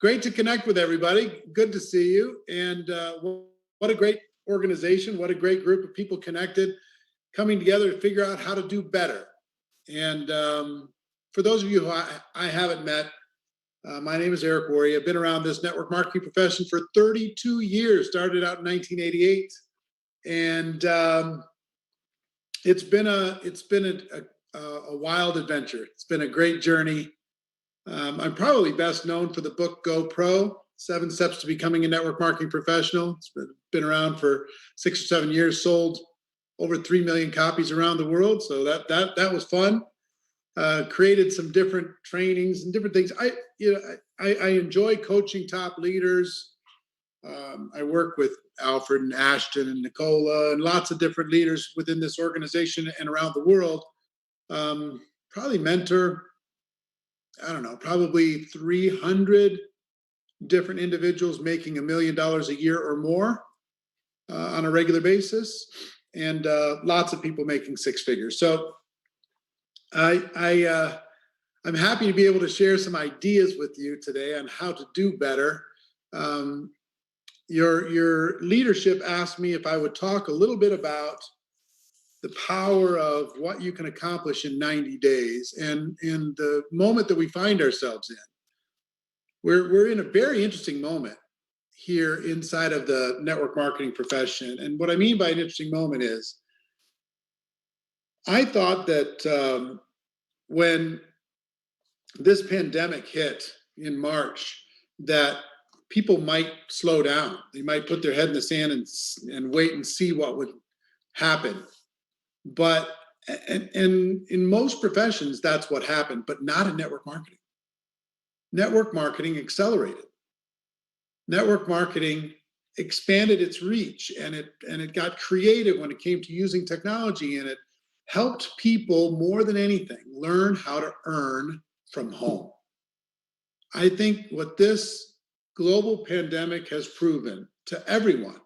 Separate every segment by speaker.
Speaker 1: Great to connect with everybody. Good to see you. And what a great organization. What a great group of people connected, coming together to figure out how to do better. And for those of you who I haven't met, my name is Eric Worre. I've been around this network marketing profession for 32 years, started out in 1988. And it's been a wild adventure. It's been a great journey. I'm probably best known for the book Go Pro, 7 Steps to Becoming a Network Marketing Professional. It's been around for 6 or 7 years, sold over 3 million copies around the world. So that was fun. Created some different trainings and different things. I enjoy coaching top leaders. I work with Alfred and Ashton and Nicola and lots of different leaders within this organization and around the world. Probably mentor, I don't know, probably 300 different individuals making $1 million a year or more on a regular basis, and lots of people making 6 figures. So I'm happy to be able to share some ideas with you today on how to do better. Your leadership asked me if I would talk a little bit about the power of what you can accomplish in 90 days and in the moment that we find ourselves in. We're in a very interesting moment here inside of the network marketing profession. And what I mean by an interesting moment is, I thought that when this pandemic hit in March, that people might slow down. They might put their head in the sand and wait and see what would happen. But and in most professions, that's what happened, but not in network marketing. Network marketing accelerated. Network marketing expanded its reach, and it got creative when it came to using technology, and it helped people more than anything learn how to earn from home. I think what this global pandemic has proven to everyone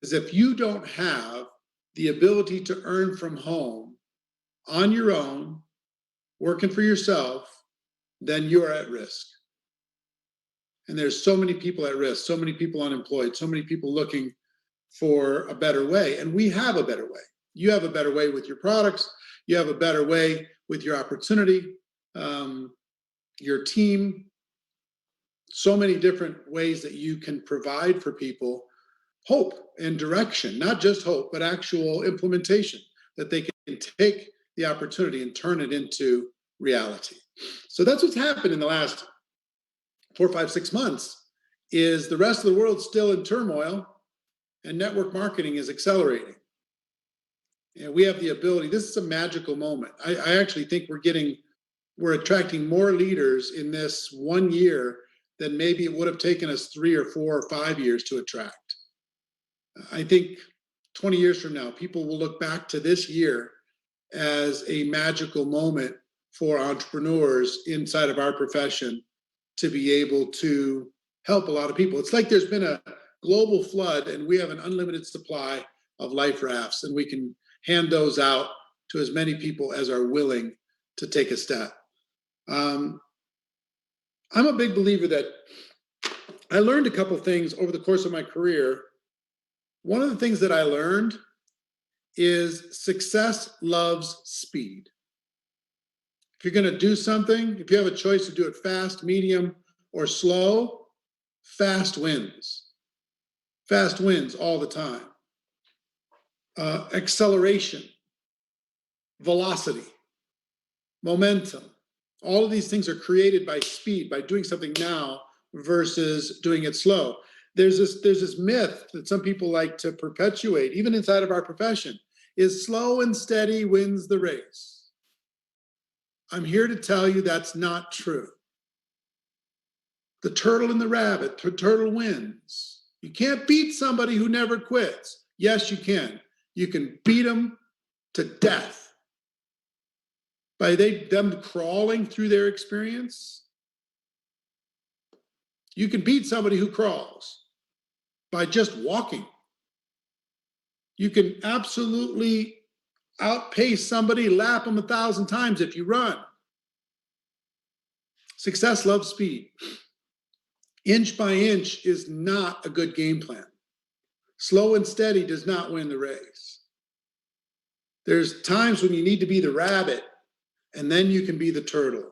Speaker 1: is if you don't have the ability to earn from home on your own, working for yourself, then you're at risk. And there's so many people at risk, so many people unemployed, so many people looking for a better way. And we have a better way. You have a better way with your products. You have a better way with your opportunity, your team. So many different ways that you can provide for people hope and direction, not just hope, but actual implementation, that they can take the opportunity and turn it into reality. So that's what's happened in the last 4, 5, 6 months, is the rest of the world's still in turmoil and network marketing is accelerating. And we have the ability, this is a magical moment. I actually think we're attracting more leaders in this 1 year than maybe it would have taken us 3 or 4 or 5 years to attract. I think 20 years from now, people will look back to this year as a magical moment for entrepreneurs inside of our profession to be able to help a lot of people. It's like there's been a global flood and we have an unlimited supply of life rafts, and we can hand those out to as many people as are willing to take a step. I'm a big believer that I learned a couple things over the course of my career. One of the things that I learned is success loves speed. If you're going to do something, if you have a choice to do it fast, medium, or slow, fast wins. Fast wins all the time. Acceleration, velocity, momentum. All of these things are created by speed, by doing something now versus doing it slow. There's this myth that some people like to perpetuate, even inside of our profession, is slow and steady wins the race. I'm here to tell you that's not true. The turtle and the rabbit, the turtle wins. You can't beat somebody who never quits. Yes, you can. You can beat them to death by them crawling through their experience. You can beat somebody who crawls by just walking. You can absolutely outpace somebody, lap them 1,000 times if you run. Success loves speed. Inch by inch is not a good game plan. Slow and steady does not win the race. There's times when you need to be the rabbit, and then you can be the turtle.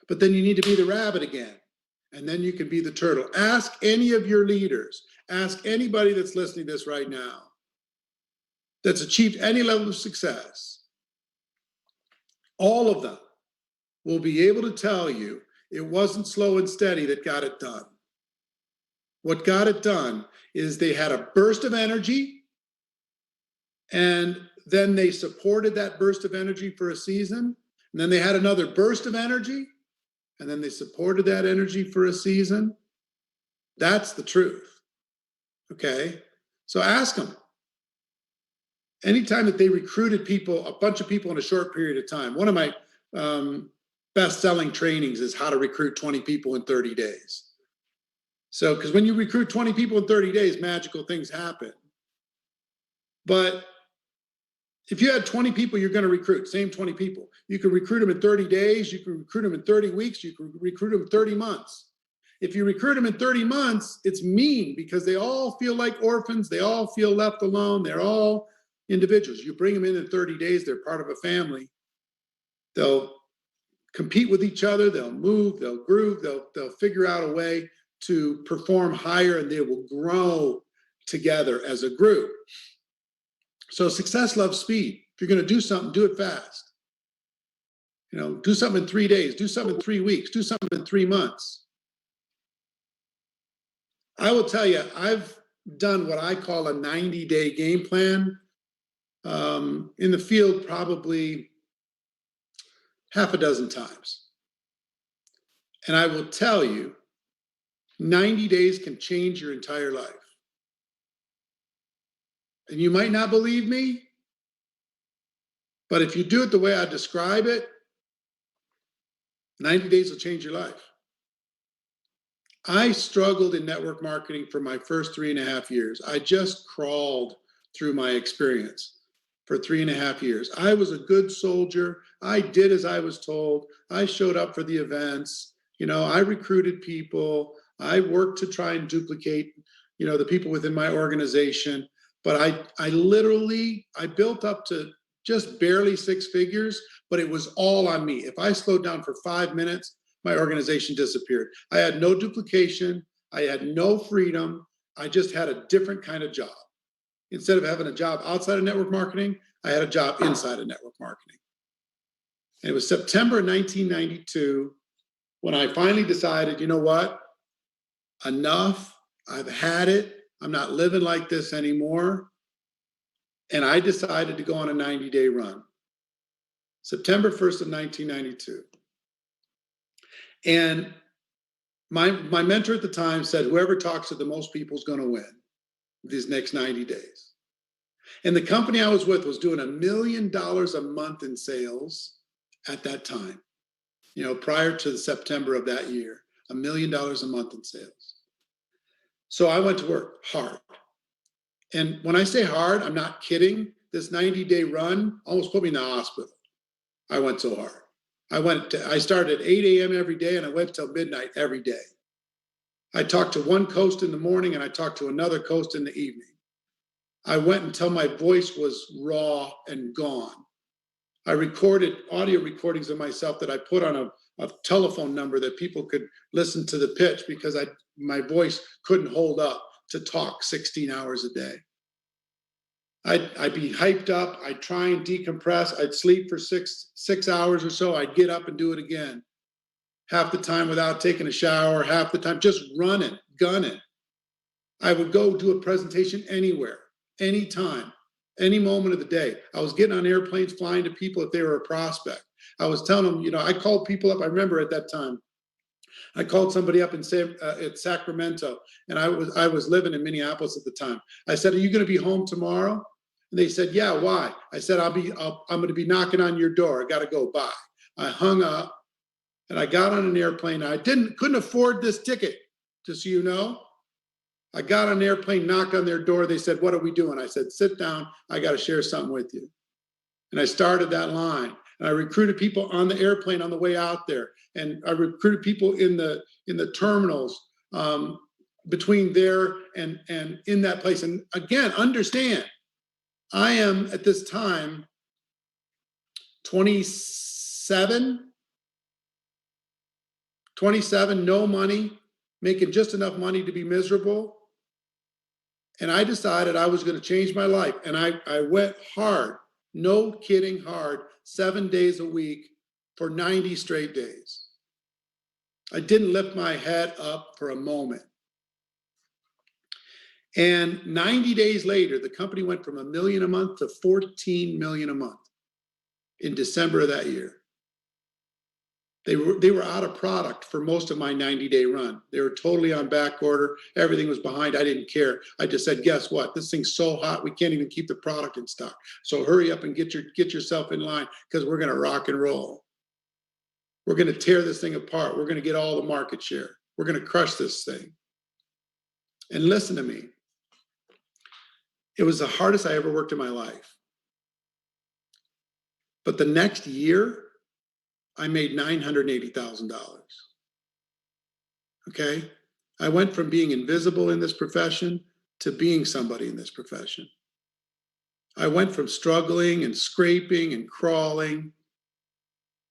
Speaker 1: But then you need to be the rabbit again, and then you can be the turtle. Ask any of your leaders, ask anybody that's listening to this right now, that's achieved any level of success. All of them will be able to tell you it wasn't slow and steady that got it done. What got it done is they had a burst of energy, and then they supported that burst of energy for a season, and then they had another burst of energy, and then they supported that energy for a season. That's the truth. Okay? So ask them. Anytime that they recruited people, a bunch of people in a short period of time, one of my best-selling trainings is how to recruit 20 people in 30 days. So, because when you recruit 20 people in 30 days, magical things happen. But if you had 20 people you're going to recruit, same 20 people, you can recruit them in 30 days, you can recruit them in 30 weeks, you can recruit them in 30 months. If you recruit them in 30 months, it's mean because they all feel like orphans, they all feel left alone, they're all individuals. You bring them in 30 days, they're part of a family. They'll compete with each other, they'll move, they'll groove, they'll figure out a way to perform higher, and they will grow together as a group. So success loves speed. If you're going to do something, do it fast. Do something in 3 days, do something in 3 weeks, do something in 3 months. I will tell you, I've done what I call a 90-day game plan in the field probably half a dozen times. And I will tell you, 90 days can change your entire life. And you might not believe me, but if you do it the way I describe it, 90 days will change your life. I struggled in network marketing for my first 3.5 years. I just crawled through my experience for 3.5 years. I was a good soldier. I did as I was told. I showed up for the events. I recruited people. I worked to try and duplicate, the people within my organization. But I built up to just barely 6 figures, but it was all on me. If I slowed down for 5 minutes, my organization disappeared. I had no duplication. I had no freedom. I just had a different kind of job. Instead of having a job outside of network marketing, I had a job inside of network marketing. And it was September 1992 when I finally decided, you know what? Enough. I've had it. I'm not living like this anymore. And I decided to go on a 90-day run. September 1st of 1992. And my mentor at the time said, whoever talks to the most people is going to win these next 90 days. And the company I was with was doing $1 million a month in sales at that time, prior to September of that year, $1 million a month in sales. So I went to work hard. And when I say hard, I'm not kidding. This 90-day run almost put me in the hospital. I went so hard. I started at 8 a.m. every day, and I went till midnight every day. I talked to one coast in the morning, and I talked to another coast in the evening. I went until my voice was raw and gone. I recorded audio recordings of myself that I put on a telephone number that people could listen to the pitch because my voice couldn't hold up to talk 16 hours a day. I'd be hyped up. I'd try and decompress. I'd sleep for six hours or so. I'd get up and do it again. Half the time without taking a shower, half the time just running, gunning. I would go do a presentation anywhere, anytime, any moment of the day. I was getting on airplanes, flying to people if they were a prospect. I was telling them, I called people up. I remember at that time, I called somebody up at Sacramento, and I was living in Minneapolis at the time. I said, "Are you going to be home tomorrow?" And they said, "Yeah, why?" I said, I'm going to be knocking on your door. I got to go. Bye." I hung up, and I got on an airplane. I couldn't afford this ticket, just so you know. I got on an airplane, knocked on their door. They said, "What are we doing?" I said, "Sit down. I got to share something with you." And I started that line. And I recruited people on the airplane on the way out there. And I recruited people in the terminals between there and in that place. And again, understand, I am at this time 27, no money, making just enough money to be miserable. And I decided I was going to change my life. And I went hard, no kidding, hard, 7 days a week for 90 straight days. I didn't lift my head up for a moment. And 90 days later, the company went from $1 million a month to $14 million a month in December of that year. They were out of product for most of my 90-day run. They were totally on back order. Everything was behind. I didn't care. I just said, guess what? This thing's so hot, we can't even keep the product in stock. So hurry up and get yourself in line, because we're going to rock and roll. We're going to tear this thing apart. We're going to get all the market share. We're going to crush this thing. And listen to me. It was the hardest I ever worked in my life. But the next year, I made $980,000. Okay? I went from being invisible in this profession to being somebody in this profession. I went from struggling and scraping and crawling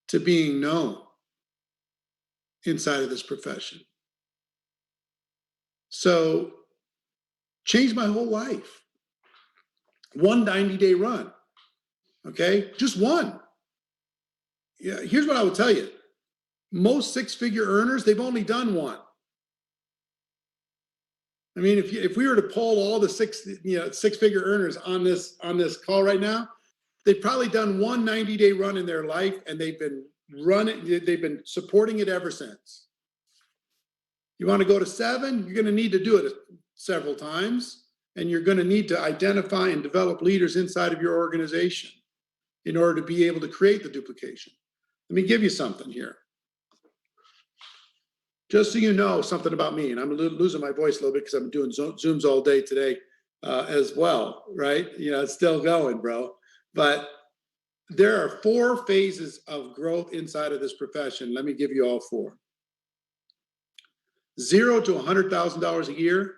Speaker 1: to being known inside of this profession. So, changed my whole life. One 90-day run. Okay? Just one. Yeah, here's what I will tell you. Most six-figure earners, they've only done one. I mean, if we were to poll all the six-figure earners on this call right now, they've probably done one 90-day run in their life, and they've been supporting it ever since. You want to go to 7, you're going to need to do it several times, and you're going to need to identify and develop leaders inside of your organization in order to be able to create the duplication. Let me give you something here. Just so you know something about me, and I'm losing my voice a little bit because I'm doing Zooms all day today as well, right? You know, it's still going, bro. But there are 4 phases of growth inside of this profession. Let me give you all 4. 0 to $100,000 a year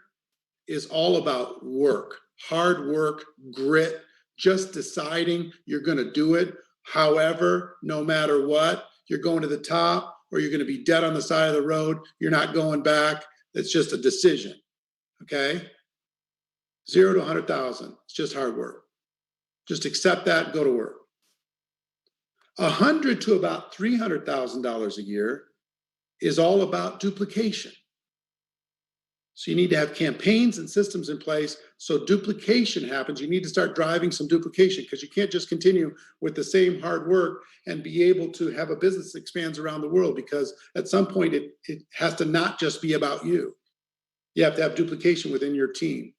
Speaker 1: is all about work, hard work, grit, just deciding you're going to do it. However, no matter what, you're going to the top, or you're going to be dead on the side of the road. You're not going back. It's just a decision. Okay? 0 to 100,000. It's just hard work. Just accept that and go to work. 100 to about $300,000 a year is all about duplication. So you need to have campaigns and systems in place so duplication happens. You need to start driving some duplication, because you can't just continue with the same hard work and be able to have a business that expands around the world, because at some point it has to not just be about you. You have to have duplication within your team.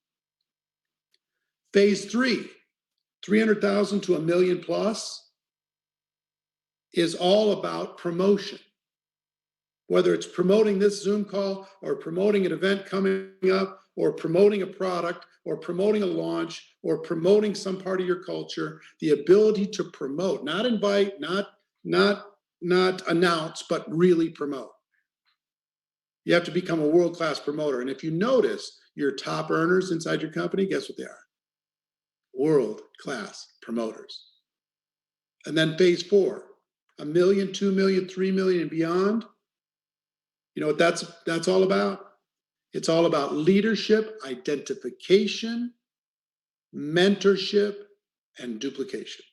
Speaker 1: Phase 3, 300,000 to $1 million plus, is all about promotion. Whether it's promoting this Zoom call, or promoting an event coming up, or promoting a product, or promoting a launch, or promoting some part of your culture, the ability to promote, not invite, not announce, but really promote. You have to become a world-class promoter. And if you notice your top earners inside your company, guess what they are? World-class promoters. And then phase 4, $1 million, $2 million, $3 million and beyond. You know what that's all about? It's all about leadership, identification, mentorship, and duplication.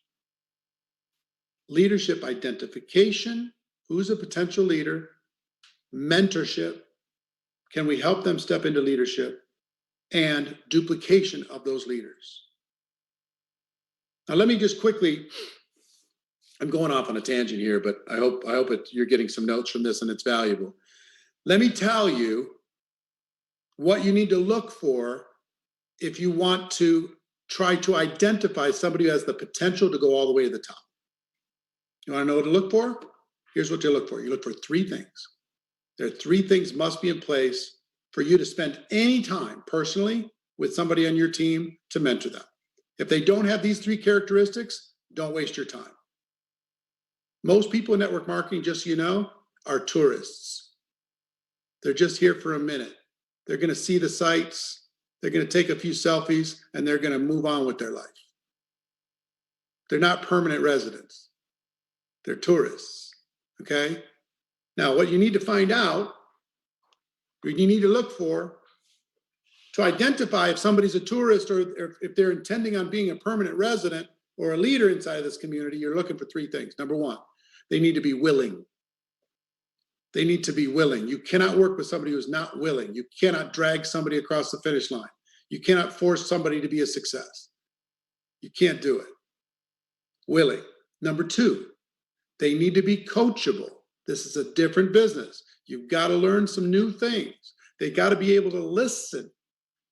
Speaker 1: Leadership identification, who's a potential leader? Mentorship, can we help them step into leadership? And duplication of those leaders. Now let me just quickly, I'm going off on a tangent here, but I hope you're getting some notes from this and it's valuable. Let me tell you what you need to look for if you want to try to identify somebody who has the potential to go all the way to the top. You want to know what to look for? Here's what you look for. You look for 3 things. There are 3 things must be in place for you to spend any time personally with somebody on your team to mentor them. If they don't have these 3 characteristics, don't waste your time. Most people in network marketing, just so you know, are tourists. They're just here for a minute. They're going to see the sights. They're going to take a few selfies, and they're going to move on with their life. They're not permanent residents. They're tourists, okay? Now, what you need to find out, what you need to look for to identify if somebody's a tourist or if they're intending on being a permanent resident or a leader inside of this community, you're looking for three things. Number one, they need to be willing. They need to be willing. You cannot work with somebody who's not willing. You cannot drag somebody across the finish line. You cannot force somebody to be a success. You can't do it. Willing. Number two, they need to be coachable. This is a different business. You've got to learn some new things. They got to be able to listen.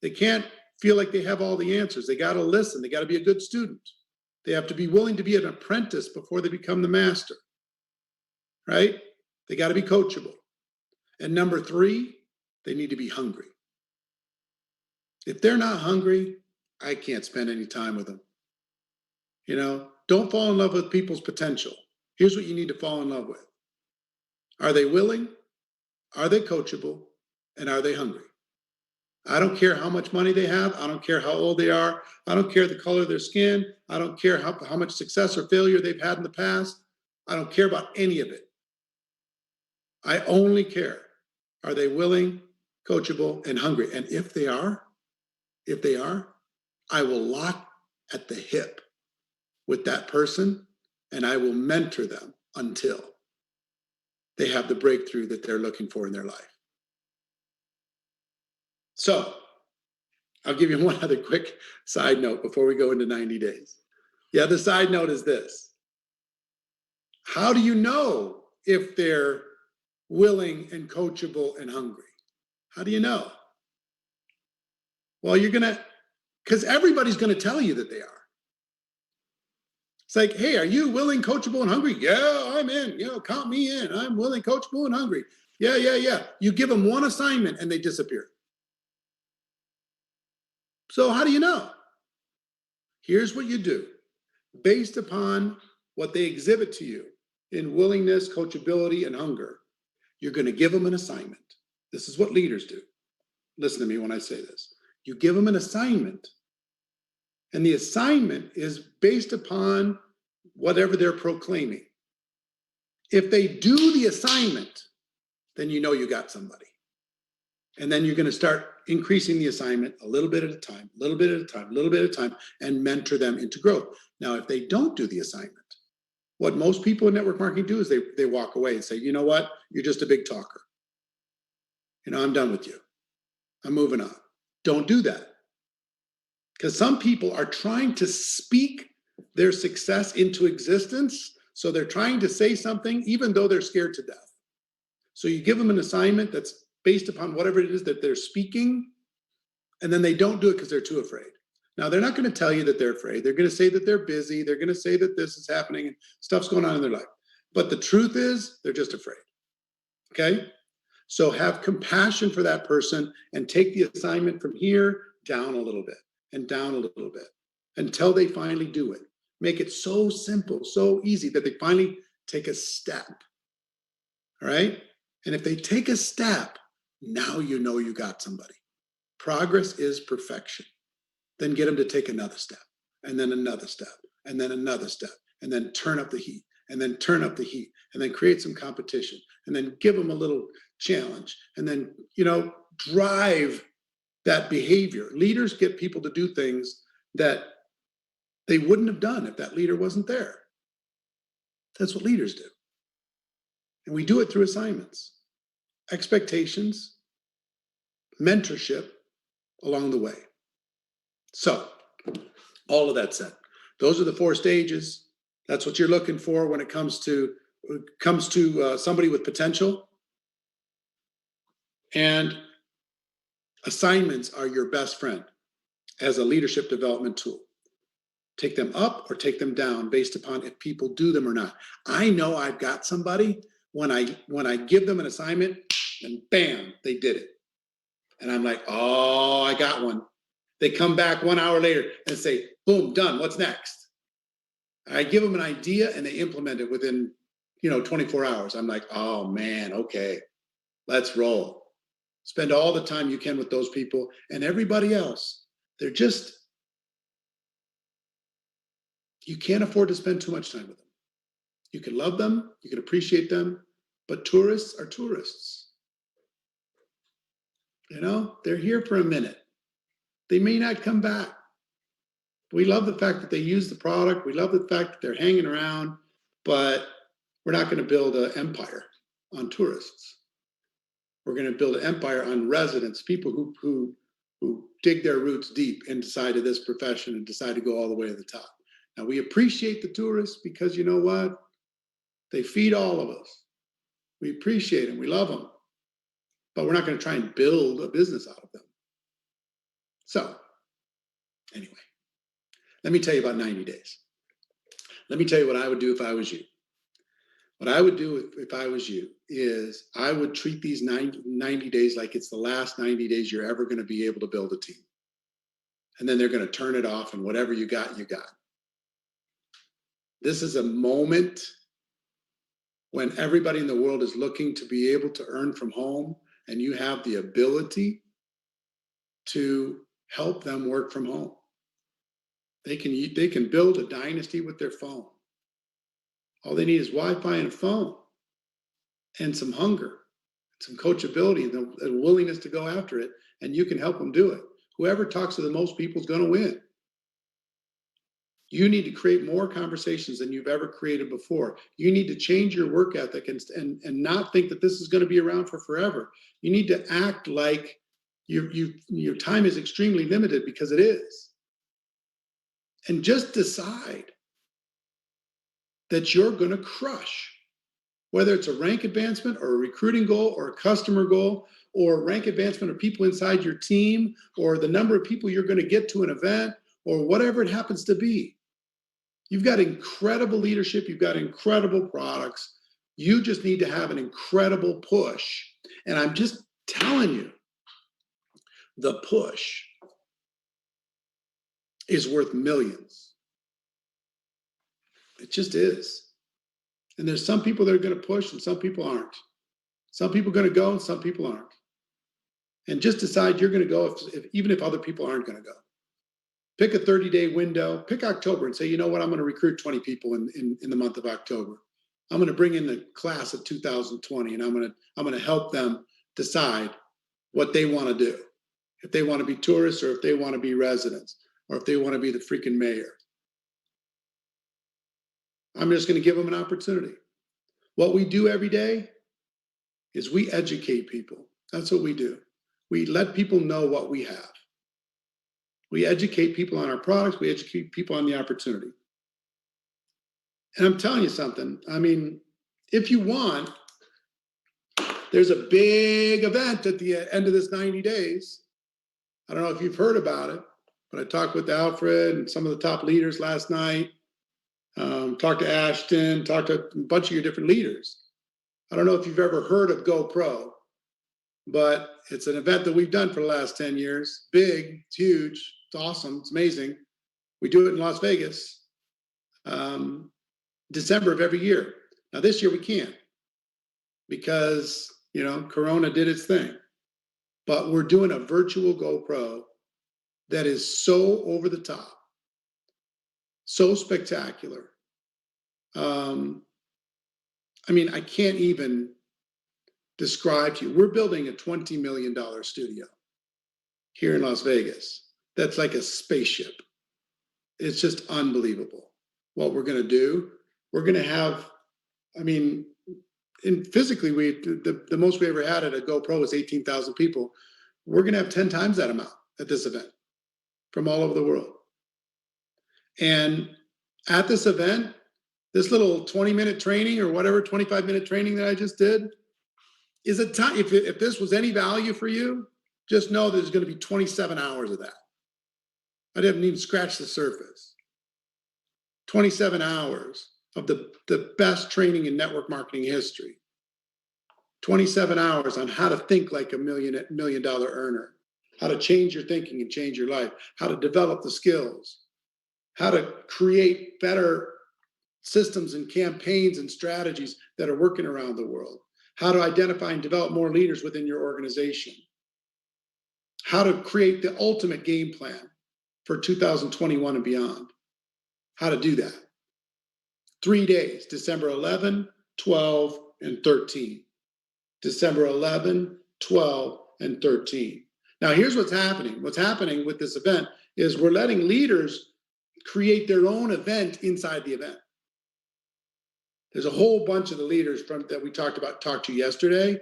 Speaker 1: They can't feel like they have all the answers. They got to listen. They got to be a good student. They have to be willing to be an apprentice before they become the master, right? They got to be coachable. And number three, they need to be hungry. If they're not hungry, I can't spend any time with them. You know, don't fall in love with people's potential. Here's what you need to fall in love with. Are they willing? Are they coachable? And are they hungry? I don't care how much money they have. I don't care how old they are. I don't care the color of their skin. I don't care how much success or failure they've had in the past. I don't care about any of it. I only care, are they willing, coachable, and hungry? And if they are, I will lock at the hip with that person and I will mentor them until they have the breakthrough that they're looking for in their life. So I'll give you one other quick side note before we go into 90 days. Yeah, the side note is this. How do you know if they're willing and coachable and hungry? How do you know? Well, because everybody's going to tell you that they are. It's like, hey, are you willing, coachable, and hungry? Yeah, I'm in. Count me in. I'm willing, coachable, and hungry. Yeah. You give them one assignment and they disappear. So how do you know? Here's what you do. Based upon what they exhibit to you in willingness, coachability, and hunger, you're going to give them an assignment. This is what leaders do. Listen to me when I say this. You give them an assignment, and the assignment is based upon whatever they're proclaiming. If they do the assignment, then you know you got somebody. And then you're going to start increasing the assignment a little bit at a time, a little bit at a time, a little bit at a time, and mentor them into growth. Now, if they don't do the assignment, what most people in network marketing do is they walk away and say, you know what? You're just a big talker. I'm done with you. I'm moving on. Don't do that. Because some people are trying to speak their success into existence. So they're trying to say something even though they're scared to death. So you give them an assignment that's based upon whatever it is that they're speaking, and then they don't do it because they're too afraid. Now, they're not going to tell you that they're afraid. They're going to say that they're busy. They're going to say that this is happening and stuff's going on in their life. But the truth is, they're just afraid. Okay? So have compassion for that person and take the assignment from here down a little bit and down a little bit until they finally do it. Make it so simple, so easy that they finally take a step. All right? And if they take a step, now you know you got somebody. Progress is perfection. Then get them to take another step, and then another step, and then another step, and then turn up the heat, and then turn up the heat, and then create some competition, and then give them a little challenge, and then, drive that behavior. Leaders get people to do things that they wouldn't have done if that leader wasn't there. That's what leaders do. And we do it through assignments, expectations, mentorship along the way. So, all of that said, those are the 4 stages. That's what you're looking for when it comes to somebody with potential. And assignments are your best friend as a leadership development tool. Take them up or take them down based upon if people do them or not. I know I've got somebody when I give them an assignment and bam, they did it. And I'm like, oh, I got one. They come back 1 hour later and say, boom, done. What's next? I give them an idea and they implement it within, 24 hours. I'm like, oh man, okay, let's roll. Spend all the time you can with those people, and everybody else, they're just, you can't afford to spend too much time with them. You can love them, you can appreciate them, but tourists are tourists. You know, they're here for a minute. They may not come back. We love the fact that they use the product. We love the fact that they're hanging around, but we're not going to build an empire on tourists. We're going to build an empire on residents, people who dig their roots deep inside of this profession and decide to go all the way to the top. Now, we appreciate the tourists because you know what? They feed all of us. We appreciate them. We love them. But we're not going to try and build a business out of them. So, anyway, let me tell you about 90 days. Let me tell you what I would do if I was you. What I would do if I was you is I would treat these 90 days like it's the last 90 days you're ever going to be able to build a team. And then they're going to turn it off, and whatever you got, you got. This is a moment when everybody in the world is looking to be able to earn from home, and you have the ability to help them work from home. They can build a dynasty with their phone. All they need is Wi-Fi and a phone and some hunger, some coachability, and a willingness to go after it, and you can help them do it. Whoever talks to the most people is going to win. You need to create more conversations than you've ever created before. You need to change your work ethic and not think that this is going to be around for forever. You need to act like your time is extremely limited, because it is. And just decide that you're going to crush, whether it's a rank advancement or a recruiting goal or a customer goal or rank advancement of people inside your team or the number of people you're going to get to an event or whatever it happens to be. You've got incredible leadership. You've got incredible products. You just need to have an incredible push. And I'm just telling you, the push is worth millions. It just is. And there's some people that are going to push and some people aren't. Some people are going to go and some people aren't. And just decide you're going to go even if other people aren't going to go. Pick a 30-day window, pick October and say, you know what, I'm going to recruit 20 people in the month of October. I'm going to bring in the class of 2020 and I'm going to help them decide what they want to do. If they want to be tourists or if they want to be residents or if they want to be the freaking mayor. I'm just going to give them an opportunity. What we do every day is we educate people. That's what we do. We let people know what we have. We educate people on our products. We educate people on the opportunity. And I'm telling you something. I mean, if you want, there's a big event at the end of this 90 days. I don't know if you've heard about it, but I talked with Alfred and some of the top leaders last night. Talked to Ashton, talked to a bunch of your different leaders. I don't know if you've ever heard of GoPro, but it's an event that we've done for the last 10 years. Big, it's huge, it's awesome, it's amazing. We do it in Las Vegas, December of every year. Now this year we can't because, Corona did its thing. But we're doing a virtual GoPro that is so over the top, so spectacular. I can't even describe to you. We're building a $20 million studio here in Las Vegas. That's like a spaceship. It's just unbelievable what we're going to do. We're going to have, physically, the most we ever had at a GoPro was 18,000 people. We're going to have 10 times that amount at this event from all over the world. And at this event, this little 20-minute training or whatever, 25-minute training that I just did is a time. If this was any value for you, just know there's going to be 27 hours of that. I didn't even scratch the surface. 27 hours of the best training in network marketing history. 27 hours on how to think like a $1 million earner, how to change your thinking and change your life, how to develop the skills, how to create better systems and campaigns and strategies that are working around the world, how to identify and develop more leaders within your organization, how to create the ultimate game plan for 2021 and beyond. How to do that. 3 days, December 11, 12, and 13. December 11, 12, and 13. Now, here's what's happening. What's happening with this event is we're letting leaders create their own event inside the event. There's a whole bunch of the leaders that we talked to yesterday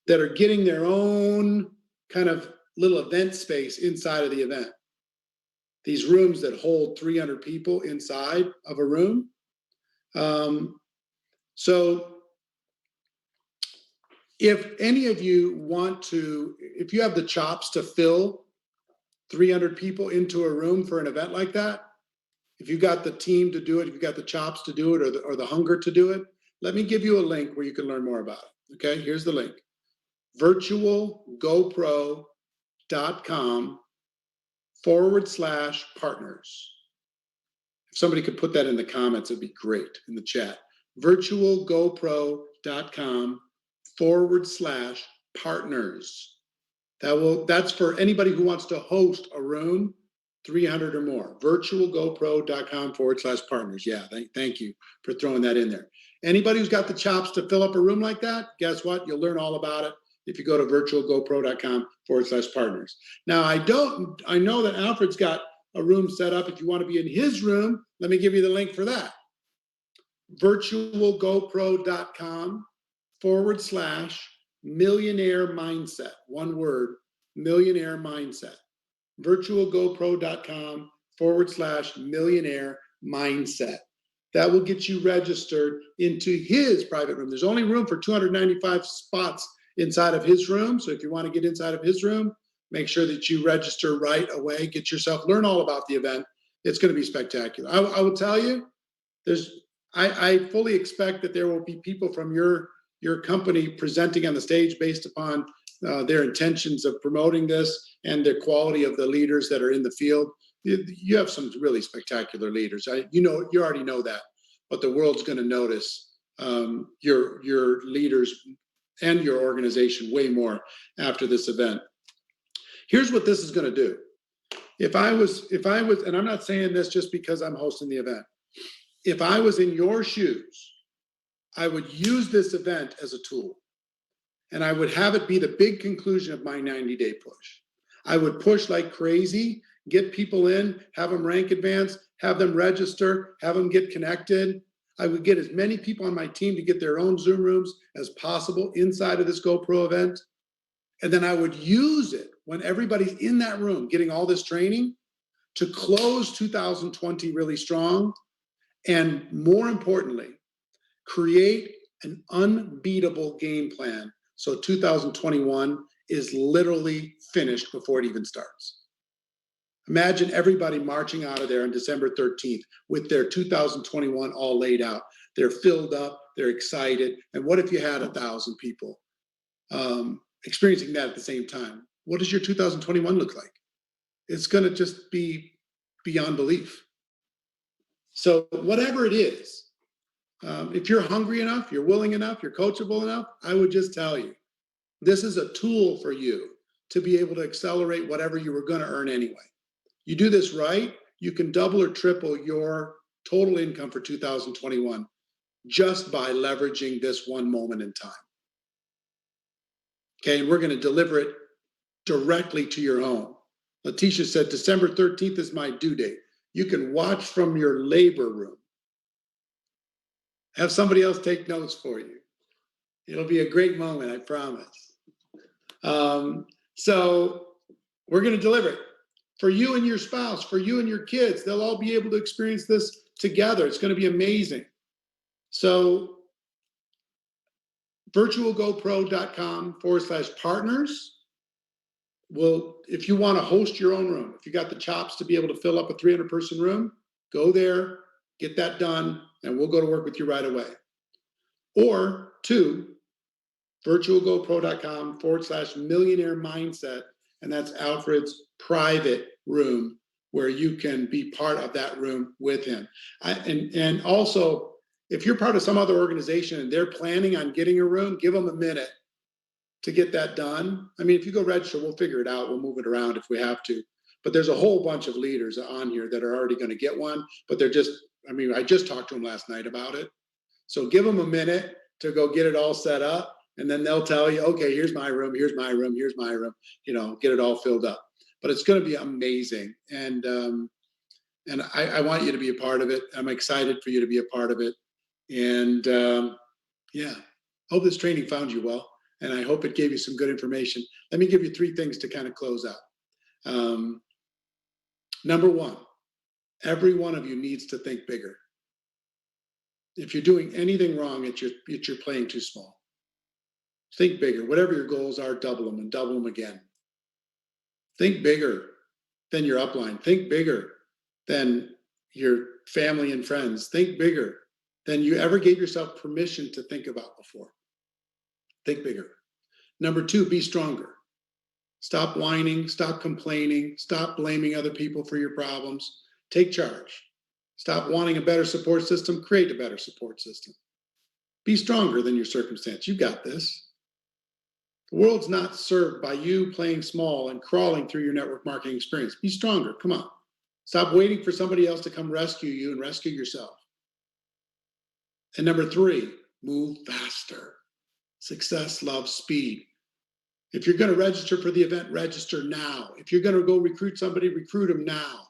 Speaker 1: that are getting their own kind of little event space inside of the event. These rooms that hold 300 people inside of a room. So if any of you want to, if you have the chops to fill 300 people into a room for an event like that, if you've got the team to do it, if you've got the chops to do it, or the hunger to do it, let me give you a link where you can learn more about it. Okay, here's the link: virtualgopro.com/partners. If somebody could put that in the comments, it'd be great, in the chat. virtualgopro.com/partners. That's for anybody who wants to host a room, 300 or more. virtualgopro.com/partners. Yeah, thank you for throwing that in there. Anybody who's got the chops to fill up a room like that, guess what? You'll learn all about it if you go to virtualgopro.com/partners. Now, I know that Alfred's got a room set up. If you want to be in his room, let me give you the link for that. virtualgopro.com/millionaire mindset. One word, millionaire mindset. virtualgopro.com/millionaire mindset. That will get you registered into his private room. There's only room for 295 spots inside of his room. So if you want to get inside of his room, make sure that you register right away. Get yourself, learn all about the event. It's going to be spectacular. I will tell you, I fully expect that there will be people from your company presenting on the stage based upon their intentions of promoting this and the quality of the leaders that are in the field. You have some really spectacular leaders. You already know that, but the world's going to notice your leaders and your organization way more after this event. Here's what this is going to do. If I was, and I'm not saying this just because I'm hosting the event. If I was in your shoes, I would use this event as a tool, and I would have it be the big conclusion of my 90-day push. I would push like crazy, get people in, have them rank advance, have them register, have them get connected. I would get as many people on my team to get their own Zoom rooms as possible inside of this GoPro event. And then I would use it when everybody's in that room getting all this training to close 2020 really strong. And more importantly, create an unbeatable game plan so 2021 is literally finished before it even starts. Imagine everybody marching out of there on December 13th with their 2021 all laid out. They're filled up, they're excited. And what if you had 1,000 people experiencing that at the same time? What does your 2021 look like? It's going to just be beyond belief. So whatever it is, if you're hungry enough, you're willing enough, you're coachable enough, I would just tell you, this is a tool for you to be able to accelerate whatever you were going to earn anyway. You do this right, you can double or triple your total income for 2021 just by leveraging this one moment in time. Okay, and we're going to deliver it directly to your home. Letitia said, December 13th is my due date. You can watch from your labor room. Have somebody else take notes for you. It'll be a great moment, I promise. So we're going to deliver it for you and your spouse, for you and your kids. They'll all be able to experience this together. It's going to be amazing. So virtualgopro.com/partners. Well, if you want to host your own room, if you got the chops to be able to fill up a 300-person room, go there, get that done, and we'll go to work with you right away. Or two, virtualgopro.com/millionaire mindset, and that's Alfred's private room where you can be part of that room with him. And also, if you're part of some other organization and they're planning on getting a room, give them a minute to get that done. I mean, if you go register, we'll figure it out. We'll move it around if we have to. But there's a whole bunch of leaders on here that are already going to get one, but they're just, I mean, I just talked to them last night about it. So give them a minute to go get it all set up, and then they'll tell you, okay, here's my room, here's my room, here's my room, get it all filled up. But it's going to be amazing. And I want you to be a part of it. I'm excited for you to be a part of it. And yeah, hope this training found you well. And I hope it gave you some good information. Let me give you 3 things to kind of close out. Number 1, every one of you needs to think bigger. If you're doing anything wrong, you're playing too small. Think bigger. Whatever your goals are, double them and double them again. Think bigger than your upline. Think bigger than your family and friends. Think bigger than you ever gave yourself permission to think about before. Think bigger. Number 2, be stronger. Stop whining, stop complaining, stop blaming other people for your problems. Take charge. Stop wanting a better support system, create a better support system. Be stronger than your circumstance. You got this. The world's not served by you playing small and crawling through your network marketing experience. Be stronger. Come on. Stop waiting for somebody else to come rescue you and rescue yourself. And number 3, move faster. Success loves speed. If you're going to register for the event, register now. If you're going to go recruit somebody, recruit them now.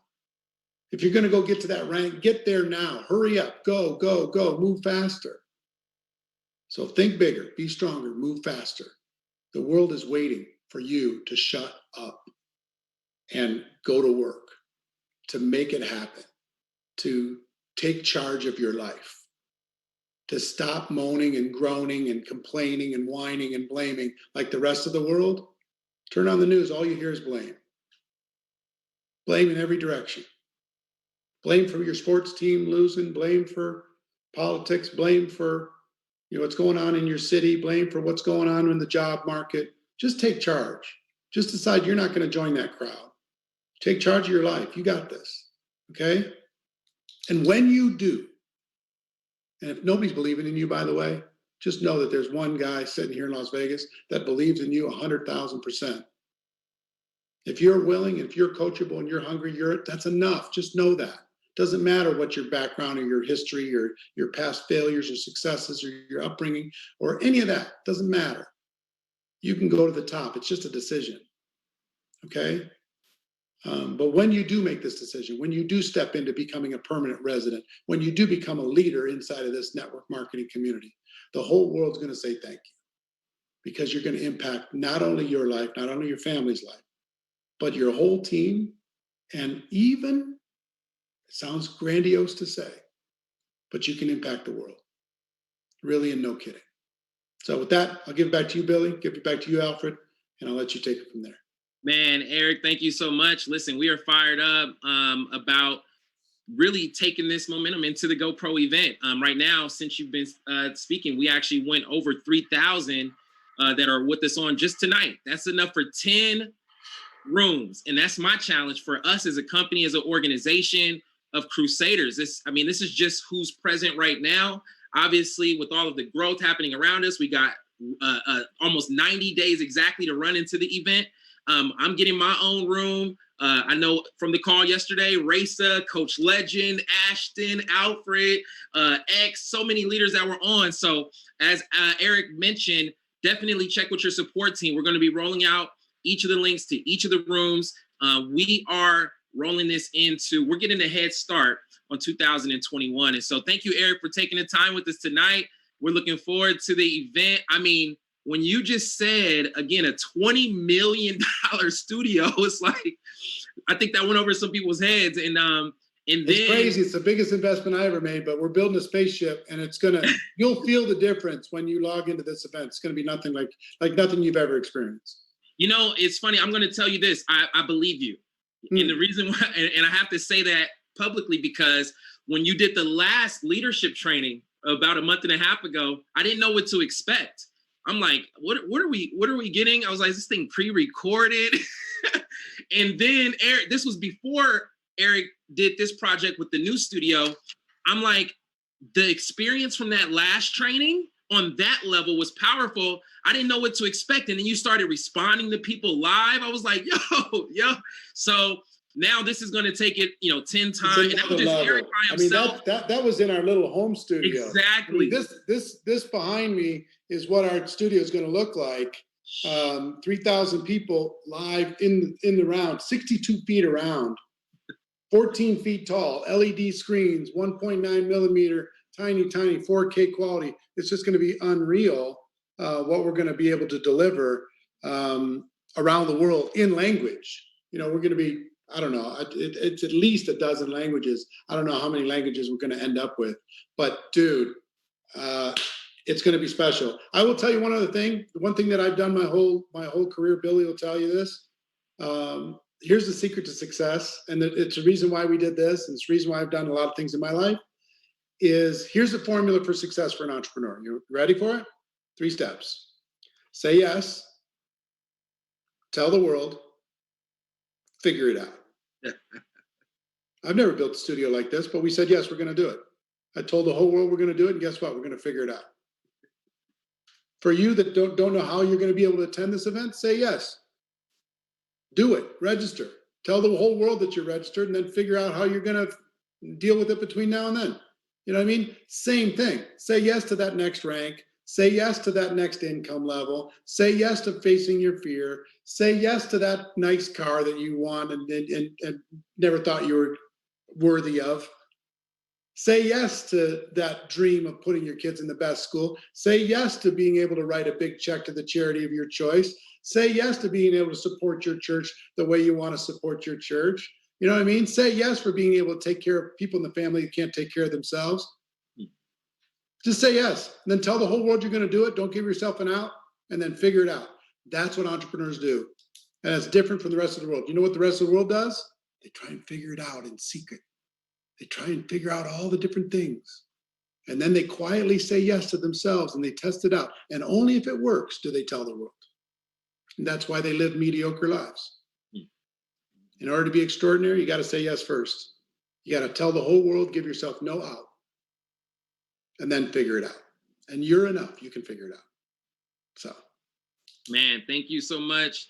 Speaker 1: If you're going to go get to that rank, get there now. Hurry up. Go, go, go. Move faster. So think bigger, be stronger, move faster. The world is waiting for you to shut up and go to work, to make it happen, to take charge of your life, to stop moaning and groaning and complaining and whining and blaming like the rest of the world. Turn on the news, all you hear is blame. Blame in every direction. Blame for your sports team losing, blame for politics, blame for what's going on in your city, blame for what's going on in the job market. Just take charge. Just decide you're not going to join that crowd. Take charge of your life. You got this. Okay? And when you do, and if nobody's believing in you, by the way, just know that there's one guy sitting here in Las Vegas that believes in you 100,000%. If you're willing, if you're coachable and you're hungry, that's enough. Just know that. Doesn't matter what your background or your history or your past failures or successes or your upbringing or any of that. Doesn't matter. You can go to the top. It's just a decision. Okay? But when you do make this decision, when you do step into becoming a permanent resident, when you do become a leader inside of this network marketing community, the whole world's going to say thank you, because you're going to impact not only your life, not only your family's life, but your whole team. And even, it sounds grandiose to say, but you can impact the world. Really, and no kidding. So with that, I'll give it back to you, Billy, give it back to you, Alfred, and I'll let you take it from there.
Speaker 2: Man, Eric, thank you so much. Listen, we are fired up about really taking this momentum into the GoPro event. Right now, since you've been speaking, we actually went over 3,000 that are with us on just tonight. That's enough for 10 rooms. And that's my challenge for us as a company, as an organization of Crusaders. This is just who's present right now. Obviously, with all of the growth happening around us, we got almost 90 days exactly to run into the event. I'm getting my own room. I know from the call yesterday, Raisa, Coach Legend, Ashton, Alfred, X, so many leaders that were on. So as Eric mentioned, definitely check with your support team. We're going to be rolling out each of the links to each of the rooms. We are rolling this we're getting a head start on 2021. And so thank you, Eric, for taking the time with us tonight. We're looking forward to the event. I mean, when you just said, again, a $20 million studio, it's like, I think that went over some people's heads. And then
Speaker 1: it's crazy. It's the biggest investment I ever made, but we're building a spaceship, and you'll feel the difference when you log into this event. It's going to be nothing like nothing you've ever experienced. It's funny. I'm going to tell you this. I believe you. And the reason why, and I have to say that publicly, because when you did the last leadership training about a month and a half ago, I didn't know what to expect. I'm like, what are we getting? I was like, is this thing pre-recorded? And then Eric, this was before Eric did this project with the new studio. I'm like, the experience from that last training
Speaker 2: on that level was powerful. I didn't know what to expect. And then you started responding to people live. I was like, yo. So now this is going to take it, 10 times. And that was just Eric by himself.
Speaker 1: That was in our little home studio.
Speaker 2: Exactly.
Speaker 1: This behind me is what our studio is going to look like. 3,000 people live in the round, 62 feet around, 14 feet tall, LED screens, 1.9 millimeter, tiny 4K quality. It's just going to be unreal what we're going to be able to deliver around the world in language. We're going to be, I don't know, it's at least a dozen languages. I don't know how many languages we're going to end up with, but dude, it's going to be special. I will tell you one other thing. The one thing that I've done my whole career, Billy will tell you this. Here's the secret to success, and it's the reason why we did this, and it's the reason why I've done a lot of things in my life. Here's the formula for success for an entrepreneur. You ready for it? 3 steps. Say yes. Tell the world. Figure it out. I've never built a studio like this, but we said yes, we're going to do it. I told the whole world we're going to do it, and guess what? We're going to figure it out. For you that don't know how you're going to be able to attend this event, say yes. Do it. Register. Tell the whole world that you're registered, and then figure out how you're going to deal with it between now and then. You know what I mean? Same thing. Say yes to that next rank. Say yes to that next income level. Say yes to facing your fear. Say yes to that nice car that you want and never thought you were worthy of. Say yes to that dream of putting your kids in the best school. Say yes to being able to write a big check to the charity of your choice. Say yes to being able to support your church the way you want to support your church. You know what I mean? Say yes for being able to take care of people in the family who can't take care of themselves. Just say yes. And then tell the whole world you're going to do it. Don't give yourself an out, and then figure it out. That's what entrepreneurs do. And it's different from the rest of the world. You know what the rest of the world does? They try and figure it out in secret. They try and figure out all the different things. And then they quietly say yes to themselves and they test it out. And only if it works do they tell the world. And that's why they live mediocre lives. In order to be extraordinary, you got to say yes first. You got to tell the whole world, give yourself no out, and then figure it out. And you're enough. You can figure it out. So,
Speaker 2: man, thank you so much.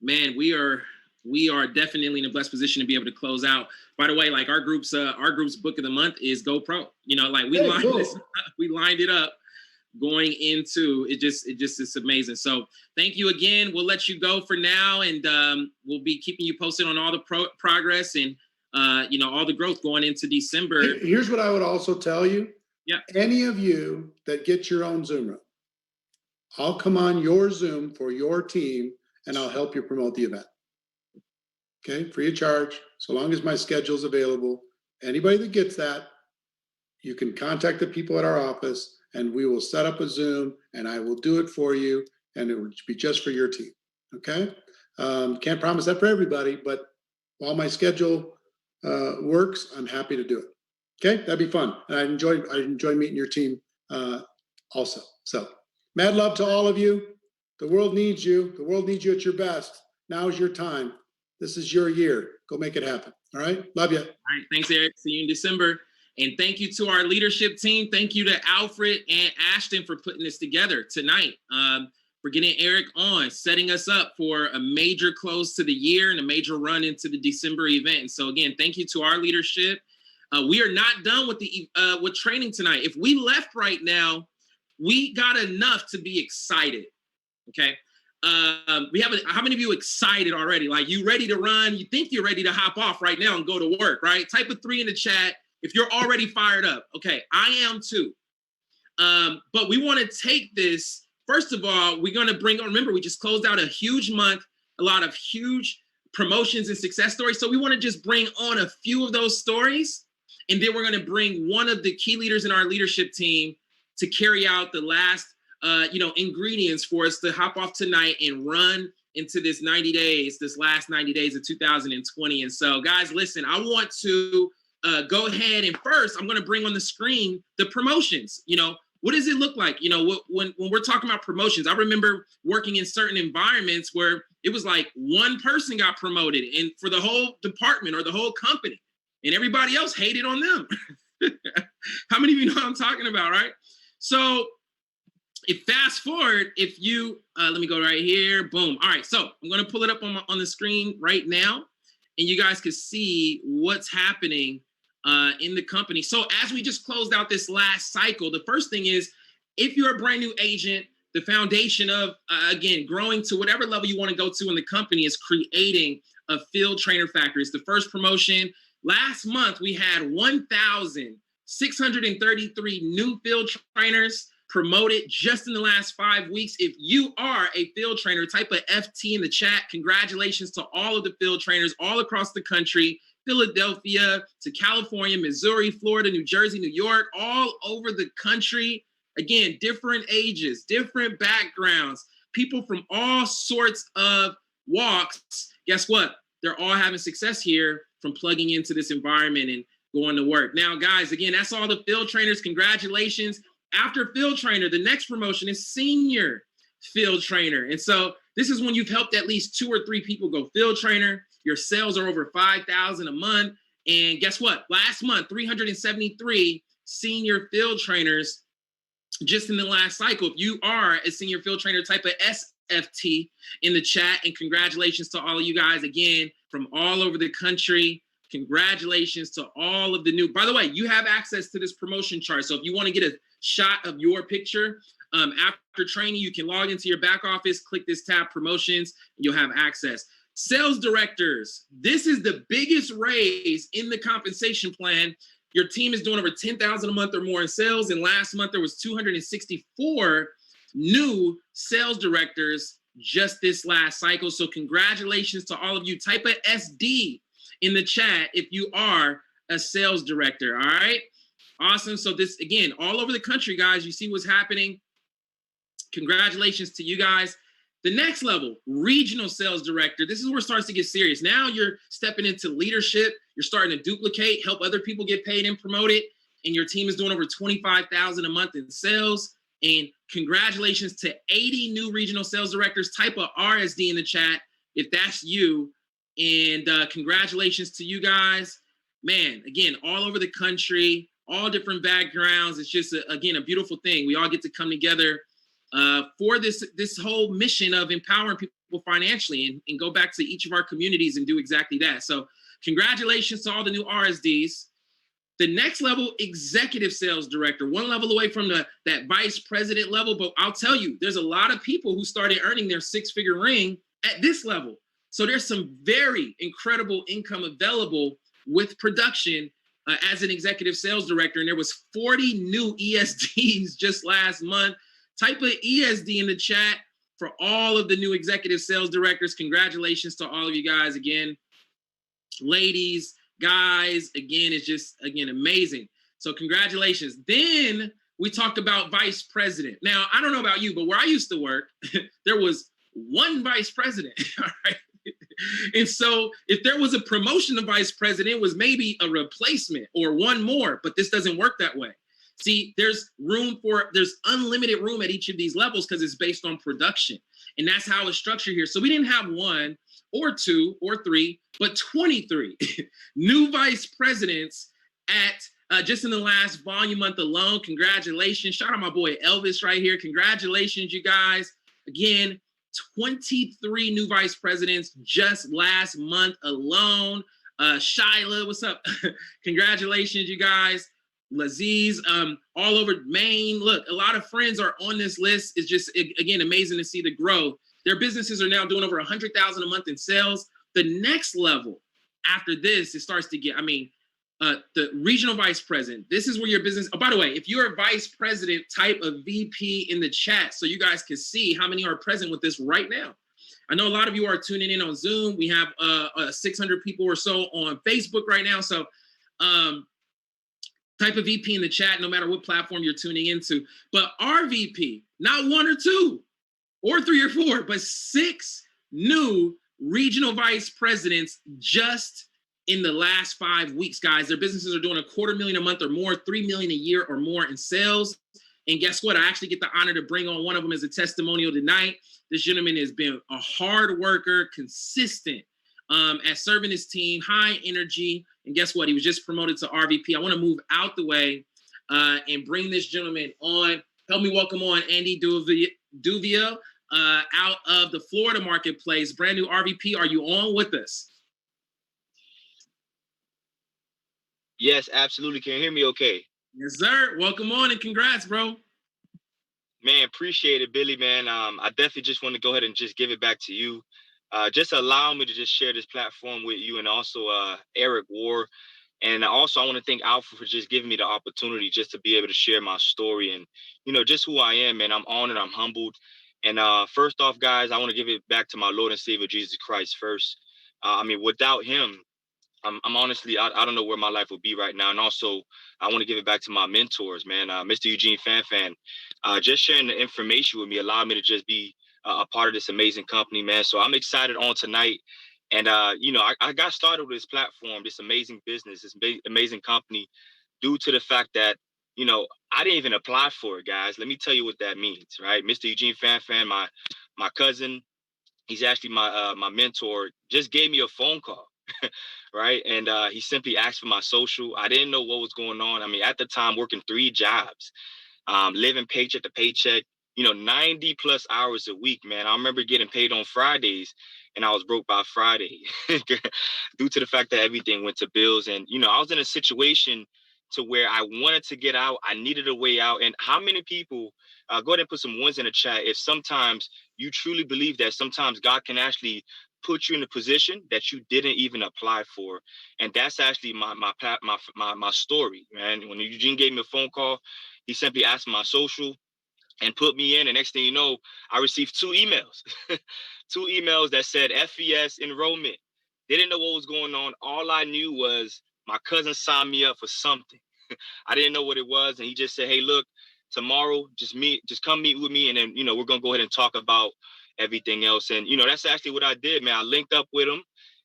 Speaker 2: Man, we are definitely in a blessed position to be able to close out. By the way, like our group's book of the month is GoPro. We lined it up going into it. Just is amazing. So thank you again. We'll let you go for now, and we'll be keeping you posted on all the progress and all the growth going into December.
Speaker 1: Here's what I would also tell you.
Speaker 2: Yeah.
Speaker 1: Any of you that get your own Zoom room, I'll come on your Zoom for your team and I'll help you promote the event. Okay, free of charge, so long as my schedule's available. Anybody that gets that, you can contact the people at our office and we will set up a Zoom and I will do it for you, and it will be just for your team. Okay, can't promise that for everybody, but while my schedule works, I'm happy to do it. Okay, that'd be fun. And I enjoy meeting your team also. So mad love to all of you. The world needs you. The world needs you at your best. Now's your time. This is your year. Go make it happen. All right. Love you.
Speaker 2: All right. Thanks, Eric. See you in December. And thank you to our leadership team. Thank you to Alfred and Ashton for putting this together tonight, for getting Eric on, setting us up for a major close to the year and a major run into the December event. And so again, thank you to our leadership. We are not done with training tonight. If we left right now, we got enough to be excited. Okay. We have how many of you excited already? Like, you ready to run? You think you're ready to hop off right now and go to work, right? Type a 3 in the chat if you're already fired up. Okay, I am too. But we want to take this. First of all, we're going to remember, we just closed out a huge month, a lot of huge promotions and success stories. So we want to just bring on a few of those stories. And then we're going to bring one of the key leaders in our leadership team to carry out the last ingredients for us to hop off tonight and run into this last 90 days of 2020. And so, guys, listen, I want to go ahead and first, I'm going to bring on the screen the promotions. What does it look like? When we're talking about promotions, I remember working in certain environments where it was like one person got promoted and for the whole department or the whole company, and everybody else hated on them. How many of you know what I'm talking about, right? So if fast forward, if you let me go right here, boom. All right, so I'm gonna pull it up on the screen right now, and you guys can see what's happening in the company. So as we just closed out this last cycle, the first thing is, if you're a brand new agent, the foundation of again growing to whatever level you want to go to in the company is creating a field trainer factory. It's the first promotion. Last month we had 1,633 new field trainers promoted just in the last 5 weeks. If you are a field trainer, type a FT in the chat. Congratulations to all of the field trainers all across the country, Philadelphia to California, Missouri, Florida, New Jersey, New York, all over the country. Again, different ages, different backgrounds, people from all sorts of walks. Guess what? They're all having success here from plugging into this environment and going to work. Now, guys, again, that's all the field trainers. Congratulations. After field trainer, the next promotion is senior field trainer. And so this is when you've helped at least 2 or 3 people go field trainer. Your sales are over 5,000 a month. And guess what? Last month, 373 senior field trainers just in the last cycle. If you are a senior field trainer, type of SFT in the chat. And congratulations to all of you guys again from all over the country. Congratulations to all of the new, by the way, you have access to this promotion chart. So if you want to get a shot of your picture after training, you can log into your back office, click this tab, promotions, and you'll have access. Sales directors, this is the biggest raise in the compensation plan. Your team is doing over 10,000 a month or more in sales. And last month there was 264 new sales directors just this last cycle. So congratulations to all of you. Type a SD in the chat if you are a sales director. All right. Awesome. So this, again, all over the country, guys, you see what's happening. Congratulations to you guys. The next level, regional sales director. This is where it starts to get serious. Now you're stepping into leadership. You're starting to duplicate, help other people get paid and promoted. And your team is doing over 25,000 a month in sales. And congratulations to 80 new regional sales directors. Type a RSD in the chat if that's you. And congratulations to you guys. Man, again, all over the country, all different backgrounds. It's just, again, a beautiful thing. We all get to come together for this whole mission of empowering people financially and go back to each of our communities and do exactly that. So congratulations to all the new RSDs. The next level, executive sales director, one level away from that vice president level. But I'll tell you, there's a lot of people who started earning their 6-figure ring at this level. So there's some very incredible income available with production as an executive sales director. And there was 40 new ESDs just last month. Type of ESD in the chat for all of the new executive sales directors. Congratulations to all of you guys again. Ladies, guys, again, it's just, again, amazing. So congratulations. Then we talked about vice president. Now, I don't know about you, but where I used to work, there was one vice president, all right? And so if there was a promotion to vice president, it was maybe a replacement or one more, but this doesn't work that way. See, there's unlimited room at each of these levels because it's based on production. And that's how it's structured here. So we didn't have 1 or 2 or 3, but 23 new vice presidents at just in the last volume month alone. Congratulations. Shout out my boy Elvis right here. Congratulations, you guys. Again, 23 new vice presidents just last month alone. Shyla, what's up? Congratulations, you guys. Laziz, all over Maine. Look, a lot of friends are on this list. It's just, again, amazing to see the growth. Their businesses are now doing over 100,000 a month in sales. The next level after this, it starts to get, the regional vice president. This is where your business, oh, by the way, if you're a vice president, type of VP in the chat so you guys can see how many are present with this right now. I know a lot of you are tuning in on Zoom. We have 600 people or so on Facebook right now. So type of VP in the chat, no matter what platform you're tuning into. But our VP, not 1 or 2 or 3 or 4, but 6 new regional vice presidents just in the last 5 weeks, guys. Their businesses are doing $250,000 a month or more, $3 million a year or more in sales. And guess what? I actually get the honor to bring on one of them as a testimonial tonight. This gentleman has been a hard worker, consistent at serving his team, high energy. And guess what? He was just promoted to RVP. I want to move out the way and bring this gentleman on. Help me welcome on Andy Duvia out of the Florida marketplace. Brand new RVP, are you on with us?
Speaker 3: Yes, absolutely. Can you hear me okay?
Speaker 2: Yes, sir. Welcome on and congrats, bro.
Speaker 3: Man, appreciate it, Billy, man. I definitely just want to go ahead and just give it back to you. Just allow me to just share this platform with you and also Eric Ward. And also I want to thank Alpha for just giving me the opportunity just to be able to share my story and, just who I am, man. I'm honored, I'm humbled. And first off, guys, I want to give it back to my Lord and Savior, Jesus Christ first. Without him, I'm honestly, I don't know where my life would be right now. And also, I want to give it back to my mentors, man. Mr. Eugene Fanfan, just sharing the information with me allowed me to just be a part of this amazing company, man. So I'm excited on tonight. And, I got started with this platform, this amazing business, this amazing company due to the fact that, I didn't even apply for it, guys. Let me tell you what that means, right? Mr. Eugene Fanfan, my cousin, he's actually my mentor, just gave me a phone call. Right. And he simply asked for my social. I didn't know what was going on. I mean, at the time, working 3 jobs, living paycheck to paycheck, 90 plus hours a week, man. I remember getting paid on Fridays and I was broke by Friday due to the fact that everything went to bills. And, I was in a situation to where I wanted to get out. I needed a way out. And how many people, go ahead and put some ones in the chat, if sometimes you truly believe that sometimes God can actually put you in a position that you didn't even apply for. And that's actually my story, man. When Eugene gave me a phone call, he simply asked for my social and put me in. And next thing you know, I received 2 emails, 2 emails that said FES enrollment. They didn't know what was going on. All I knew was my cousin signed me up for something. I didn't know what it was. And he just said, hey, look, tomorrow, just come meet with me. And then, we're going to go ahead and talk about everything else. And, that's actually what I did, man. I linked up with him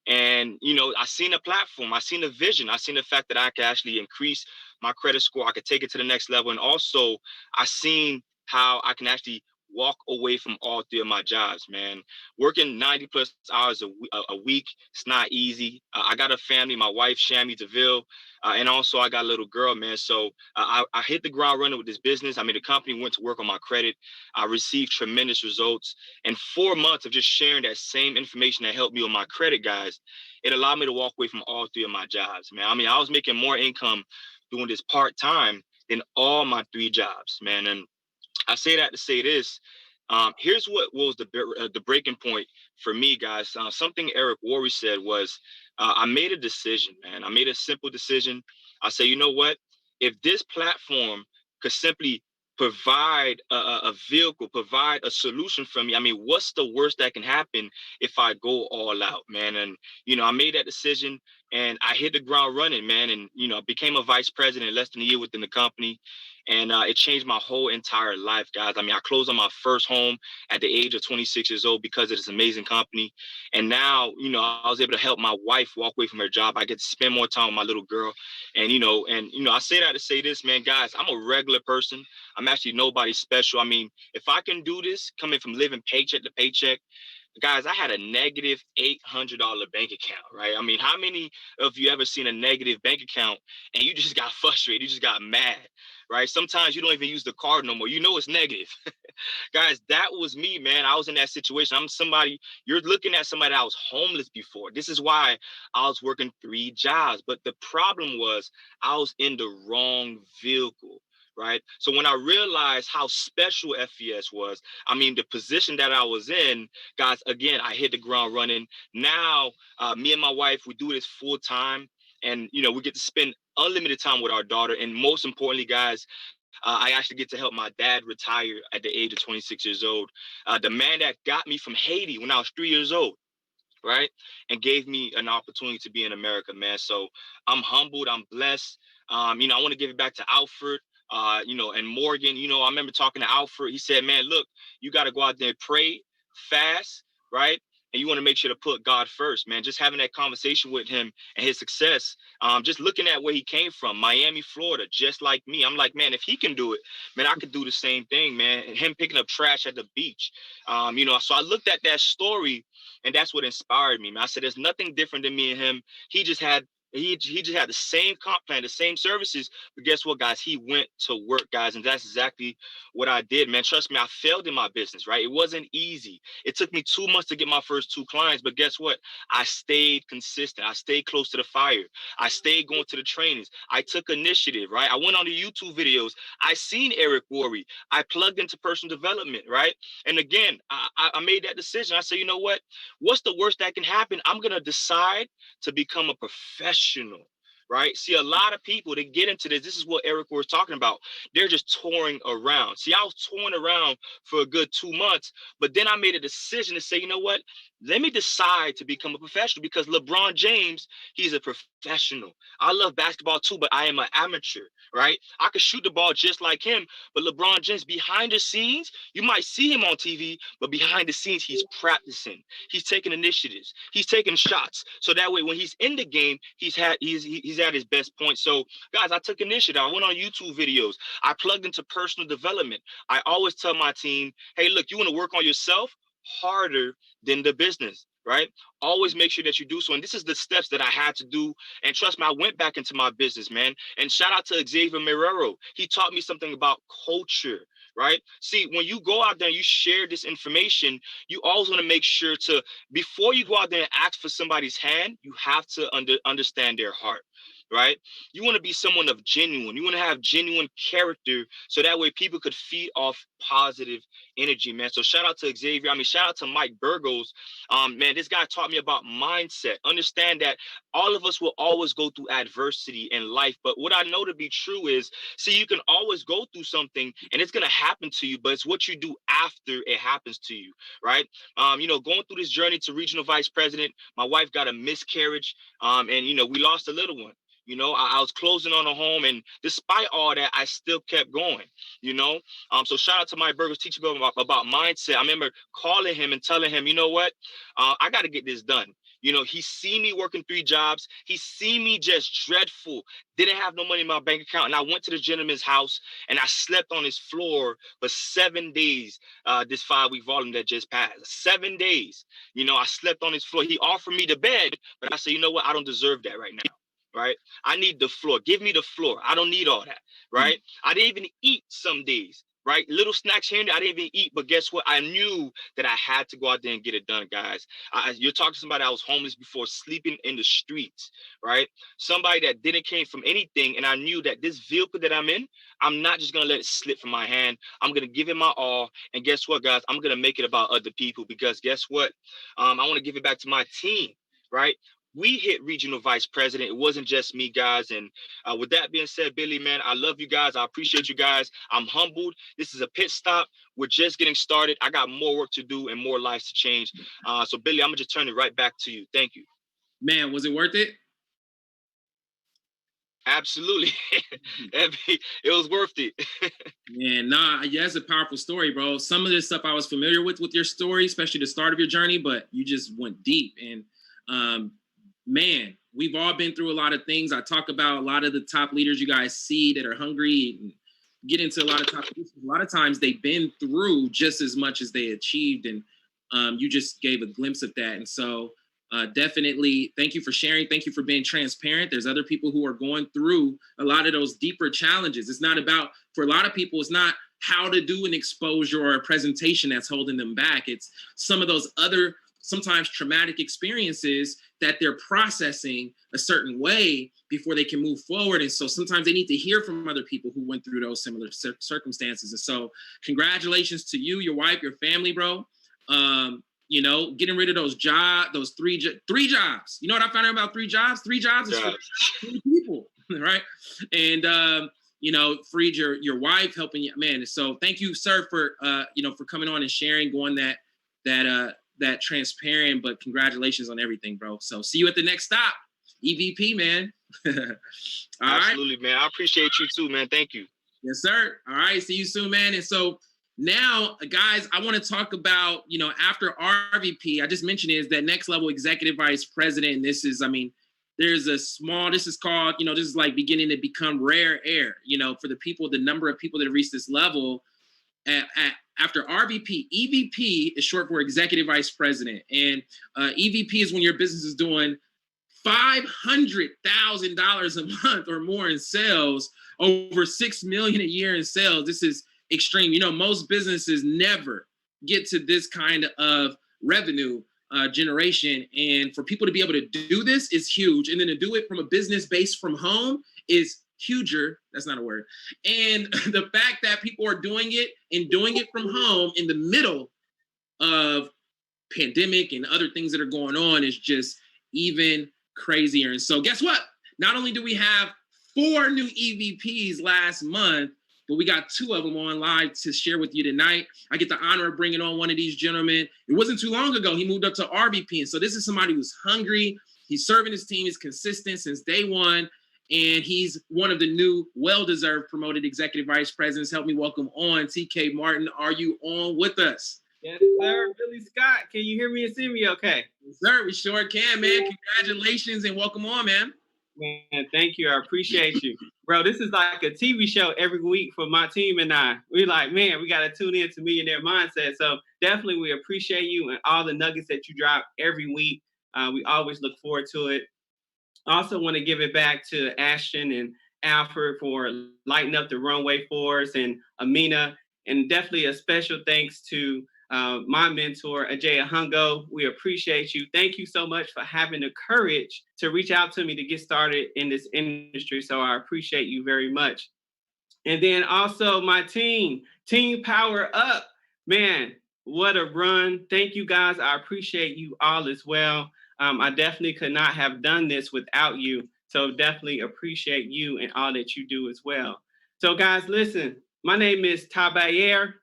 Speaker 3: and, I seen a platform. I seen a vision. I seen the fact that I could actually increase my credit score. I could take it to the next level. And also I seen how I can actually walk away from all 3 of my jobs, man. Working 90 plus hours a week, it's not easy. I got a family, my wife, Shammy DeVille, and also I got a little girl, man. So I hit the ground running with this business. I mean, the company went to work on my credit. I received tremendous results. And 4 months of just sharing that same information that helped me with my credit, guys, it allowed me to walk away from all 3 of my jobs, man. I mean, I was making more income doing this part-time than all my 3 jobs, man. And I say that to say this. Here's what was the breaking point for me, guys. Something Eric Worre said was, I made a decision, man. I made a simple decision. I say, you know what? If this platform could simply provide a vehicle, provide a solution for me, I mean, what's the worst that can happen if I go all out, man? And, I made that decision and I hit the ground running, man. And, became a vice president less than a year within the company. And it changed my whole entire life, guys. I mean, I closed on my first home at the age of 26 years old because of this amazing company. And now, I was able to help my wife walk away from her job. I get to spend more time with my little girl. And, I say that to say this, man, guys, I'm a regular person. I'm actually nobody special. I mean, if I can do this coming from living paycheck to paycheck, guys, I had a negative $800 bank account, right? I mean, how many of you ever seen a negative bank account and you just got frustrated, you just got mad, right? Sometimes you don't even use the card no more. It's negative. Guys, that was me, man. I was in that situation. You're looking at somebody that was homeless before. This is why I was working 3 jobs. But the problem was I was in the wrong vehicle. Right. So when I realized how special FES was, I mean, the position that I was in, guys, again, I hit the ground running. Now, me and my wife, we do this full time and, we get to spend unlimited time with our daughter. And most importantly, guys, I actually get to help my dad retire at the age of 26 years old. The man that got me from Haiti when I was 3 years old, right? And gave me an opportunity to be in America, man. So I'm humbled. I'm blessed. I want to give it back to Alfred. And Morgan, I remember talking to Alfred. He said, man, look, you got to go out there and pray, fast, right? And you want to make sure to put God first, man. Just having that conversation with him and his success, just looking at where he came from, Miami, Florida, just like me. I'm like, man, if he can do it, man, I could do the same thing, man. And him picking up trash at the beach, so I looked at that story and that's what inspired me, man. I said, there's nothing different than me and him. He just had He just had the same comp plan, the same services, but guess what, guys? He went to work, guys, and that's exactly what I did, man. Trust me, I failed in my business, right? It wasn't easy. It took me 2 months to get my first 2 clients, but guess what? I stayed consistent. I stayed close to the fire. I stayed going to the trainings. I took initiative, right? I went on the YouTube videos. I seen Eric Worre. I plugged into personal development, right? And again, I made that decision. I said, you know what? What's the worst that can happen? I'm gonna decide to become a professional, right? See, a lot of people, they get into this. This is what Eric was talking about. They're just touring around. See, I was touring around for a good 2 months, but then I made a decision to say, you know what? Let me decide to become a professional, because LeBron James, he's a professional. I love basketball too, but I am an amateur, right? I could shoot the ball just like him, but LeBron James, behind the scenes, you might see him on TV, but behind the scenes, he's practicing. He's taking initiatives. He's taking shots. So that way, when he's in the game, he's at his best point. So, guys, I took initiative. I went on YouTube videos. I plugged into personal development. I always tell my team, hey, look, you want to work on yourself? Harder than the business, right? Always make sure that you do so. And this is the steps that I had to do. And trust me, I went back into my business, man. And shout out to Xavier Marrero. He taught me something about culture, right? See, when you go out there and you share this information, you always want to make sure to, before you go out there and ask for somebody's hand, you have to understand their heart, right? You want to be someone of genuine. You want to have genuine character, so that way people could feed off positive energy, man. So shout out to Xavier. I mean, shout out to Mike Burgos. Man, this guy taught me about mindset. Understand that all of us will always go through adversity in life. But what I know to be true is, see, you can always go through something and it's going to happen to you, but it's what you do after it happens to you, right? You know, going through this journey to regional vice president, my wife got a miscarriage, and, you know, we lost a little one. You know, I was closing on a home, and despite all that, I still kept going, you know. So shout out to Mike Burgos, teaching me about mindset. I remember calling him and telling him, you know what, I got to get this done. You know, he seen me working 3 jobs. He seen me just dreadful, didn't have no money in my bank account. And I went to the gentleman's house and I slept on his floor for 7 days, this 5-week volume that just passed. 7 days. You know, I slept on his floor. He offered me the bed, but I said, you know what, I don't deserve that right now. Right? I need the floor. Give me the floor. I don't need all that. Right? I didn't even eat some days. Right? Little snacks here and there. I didn't even eat. But guess what? I knew that I had to go out there and get it done, guys. You're talking to somebody, I was homeless before, sleeping in the streets. Right? Somebody that didn't came from anything. And I knew that this vehicle that I'm in, I'm not just going to let it slip from my hand. I'm going to give it my all. And guess what, guys? I'm going to make it about other people, because guess what? I want to give it back to my team. Right? We hit regional vice president. It wasn't just me, guys. And with that being said, Billy, man, I love you guys. I appreciate you guys. I'm humbled. This is a pit stop. We're just getting started. I got more work to do and more lives to change. So, Billy, I'm going to just turn it right back to you. Thank you.
Speaker 2: Man, was it worth it?
Speaker 3: Absolutely. It was worth it.
Speaker 2: Man, nah, yeah, it's a powerful story, bro. Some of this stuff I was familiar with your story, especially the start of your journey, but you just went deep. And man, we've all been through a lot of things. I talk about a lot of the top leaders you guys see that are hungry and get into a lot of top positions. A lot of times they've been through just as much as they achieved. And you just gave a glimpse of that. And so definitely thank you for sharing. Thank you for being transparent. There's other people who are going through a lot of those deeper challenges. It's not about, for a lot of people, it's not how to do an exposure or a presentation that's holding them back. It's some of those other sometimes traumatic experiences that they're processing a certain way before they can move forward. And so sometimes they need to hear from other people who went through those similar circumstances. And so congratulations to you, your wife, your family, bro. You know, getting rid of those three jobs. You know what I found out about 3 jobs? 3 jobs is for 3 people, right? And, you know, freed your wife, helping you, man. So thank you, sir, for, you know, for coming on and sharing, going that transparent, but congratulations on everything, bro. So see you at the next stop, EVP, man.
Speaker 3: Absolutely, man. I appreciate you too, man. Thank you.
Speaker 2: Yes, sir. All right. See you soon, man. And so now, guys, I want to talk about, you know, after RVP, I just mentioned is that next level executive vice president. And this is, I mean, there's this is called, you know, this is like beginning to become rare air, you know, for the people, the number of people that have reached this level after RVP. EVP is short for executive vice president. And EVP is when your business is doing $500,000 a month or more in sales, over 6 million a year in sales. This is extreme. You know, most businesses never get to this kind of revenue generation. And for people to be able to do this is huge. And then to do it from a business based from home is huger. That's not a word. And the fact that people are doing it and doing it from home in the middle of pandemic and other things that are going on is just even crazier. And so guess what? Not only do we have 4 new EVPs last month, but we got 2 of them on live to share with you tonight. I get the honor of bringing on one of these gentlemen. It wasn't too long ago, he moved up to RVP. And so this is somebody who's hungry. He's serving his team, he's consistent since day one. And he's one of the new well-deserved promoted executive vice presidents. Help me welcome on TK Martin. Are you on with us?
Speaker 4: Yes, sir. Billy Scott, can you hear me and see me okay?
Speaker 2: Yes, sir, we sure can, man. Congratulations and welcome on, man.
Speaker 4: Man, thank you. I appreciate you. Bro, this is like a TV show every week for my team and I. We're like, man, we got to tune in to Millionaire Mindset. So definitely we appreciate you and all the nuggets that you drop every week. We always look forward to it. I also want to give it back to Ashton and Alfred for lighting up the runway for us, and Amina. And definitely a special thanks to my mentor, Ajay Hungo. We appreciate you. Thank you so much for having the courage to reach out to me to get started in this industry. So I appreciate you very much. And then also my team Power Up. Man, what a run. Thank you guys. I appreciate you all as well. I definitely could not have done this without you. So definitely appreciate you and all that you do as well. So guys, listen, my name is Tabayer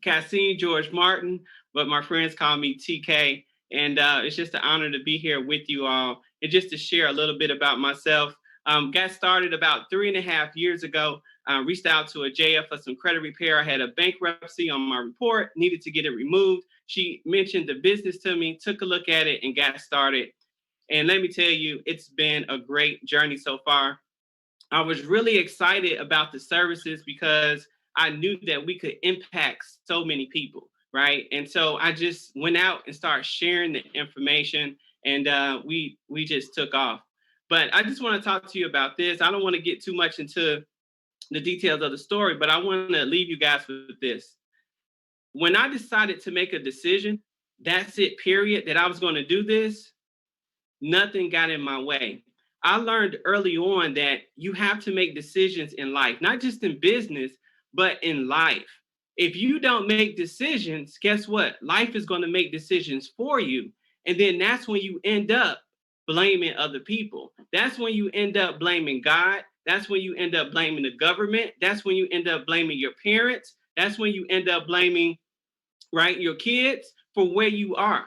Speaker 4: Cassim George Martin, but my friends call me TK. And it's just an honor to be here with you all and just to share a little bit about myself. Got started about 3.5 years ago. Reached out to Ajay for some credit repair. I had a bankruptcy on my report, needed to get it removed. She mentioned the business to me, took a look at it and got started. And let me tell you, it's been a great journey so far. I was really excited about the services because I knew that we could impact so many people, right? And so I just went out and started sharing the information, and we just took off. But I just want to talk to you about this. I don't want to get too much into the details of the story, but I want to leave you guys with this. When I decided to make a decision, that's it, period, that I was going to do this, nothing got in my way. I learned early on that you have to make decisions in life, not just in business, but in life. If you don't make decisions, guess what? Life is going to make decisions for you. And then that's when you end up blaming other people. That's when you end up blaming God. That's when you end up blaming the government. That's when you end up blaming your parents. That's when you end up blaming, right, your kids for where you are.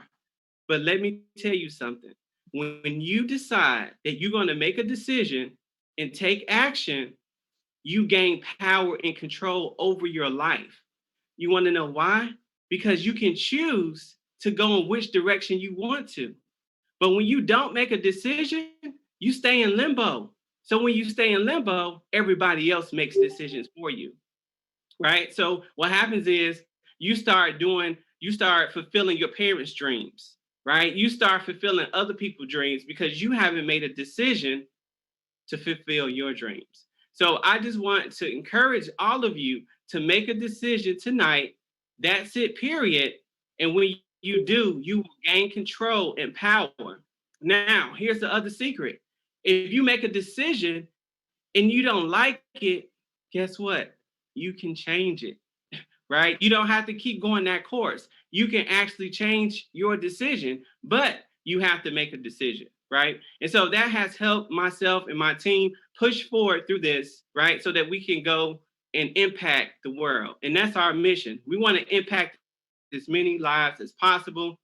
Speaker 4: But let me tell you something. When you decide that you're going to make a decision and take action, you gain power and control over your life. You want to know why? Because you can choose to go in which direction you want to. But when you don't make a decision, you stay in limbo. So when you stay in limbo, everybody else makes decisions for you, right? So what happens is you start fulfilling your parents' dreams, right? You start fulfilling other people's dreams because you haven't made a decision to fulfill your dreams. So I just want to encourage all of you to make a decision tonight. That's it, period. And when you do, you will gain control and power. Now, here's the other secret. If you make a decision and you don't like it, guess what? You can change it, right? You don't have to keep going that course. You can actually change your decision, but you have to make a decision, right? And so that has helped myself and my team push forward through this, right? So that we can go and impact the world. And that's our mission. We want to impact as many lives as possible.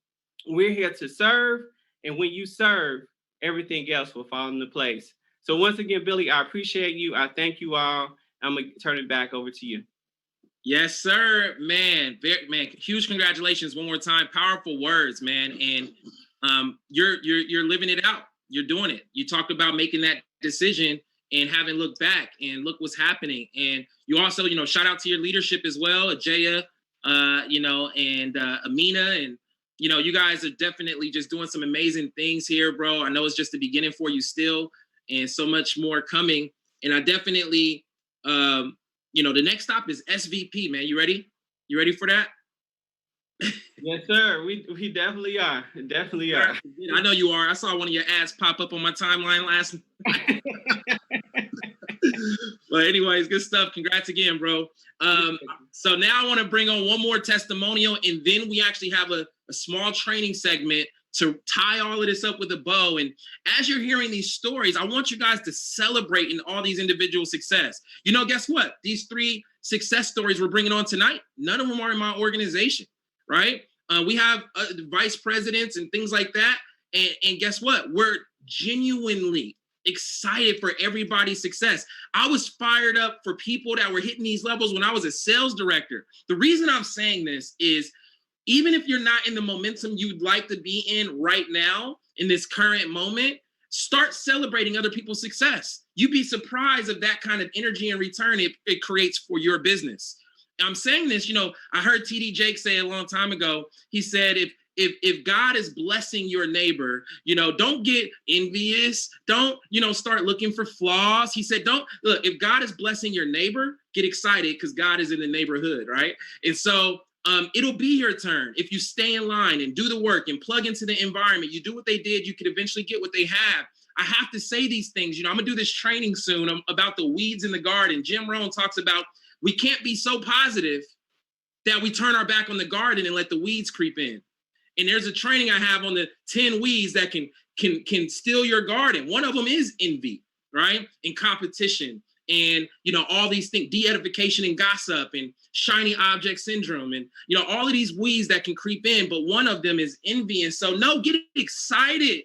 Speaker 4: We're here to serve. And when you serve, everything else will fall into place. So once again, Billy, I appreciate you. I thank you all. I'm going to turn it back over to you.
Speaker 2: Yes, sir, man. Huge congratulations one more time. Powerful words, man. And you're living it out. You're doing it. You talked about making that decision and haven't looked back, and look what's happening. And you also, shout out to your leadership as well, Ajaya, and Amina, and you know, you guys are definitely just doing some amazing things here, bro. I know it's just the beginning for you still, and so much more coming. And I definitely, you know, the next stop is SVP, man. You ready? You ready for that?
Speaker 4: Yes, sir. We definitely are. Definitely are.
Speaker 2: I know you are. I saw one of your ads pop up on my timeline last night. But anyways, good stuff. Congrats again, bro. So now I want to bring on one more testimonial, and then we actually have a small training segment to tie all of this up with a bow. And as you're hearing these stories, I want you guys to celebrate in all these individual success. You know, guess what? These 3 success stories we're bringing on tonight, none of them are in my organization, right? We have vice presidents and things like that. And guess what? We're genuinely excited for everybody's success. I was fired up for people that were hitting these levels when I was a sales director. The reason I'm saying this is, even if you're not in the momentum you'd like to be in right now, in this current moment, start celebrating other people's success. You'd be surprised of that kind of energy and return it creates for your business. I'm saying this, you know, I heard TD Jake say a long time ago, he said, if God is blessing your neighbor, you know, don't get envious. Don't, you know, start looking for flaws. He said, don't look, if God is blessing your neighbor, get excited because God is in the neighborhood, right? And so it'll be your turn. If you stay in line and do the work and plug into the environment, you do what they did, you could eventually get what they have. I have to say these things. You know, I'm gonna do this training soon about the weeds in the garden. Jim Rohn talks about we can't be so positive that we turn our back on the garden and let the weeds creep in. And there's a training I have on the 10 weeds that can steal your garden. One of them is envy, right? And competition, and, you know, all these things, de-edification and gossip and shiny object syndrome, and, you know, all of these weeds that can creep in, but one of them is envy. And so, no, get excited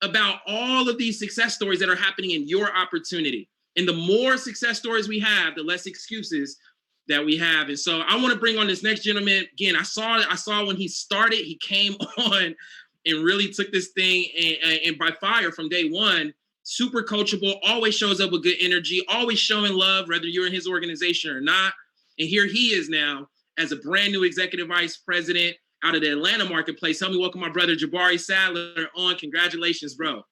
Speaker 2: about all of these success stories that are happening in your opportunity. And the more success stories we have, the less excuses that we have. And so I want to bring on this next gentleman. Again, I saw when he started, he came on and really took this thing and by fire from day one. Super coachable, always shows up with good energy, always showing love, whether you're in his organization or not. And here he is now as a brand new executive vice president out of the Atlanta marketplace. Help me welcome my brother Jabari Sadler on. Congratulations, bro.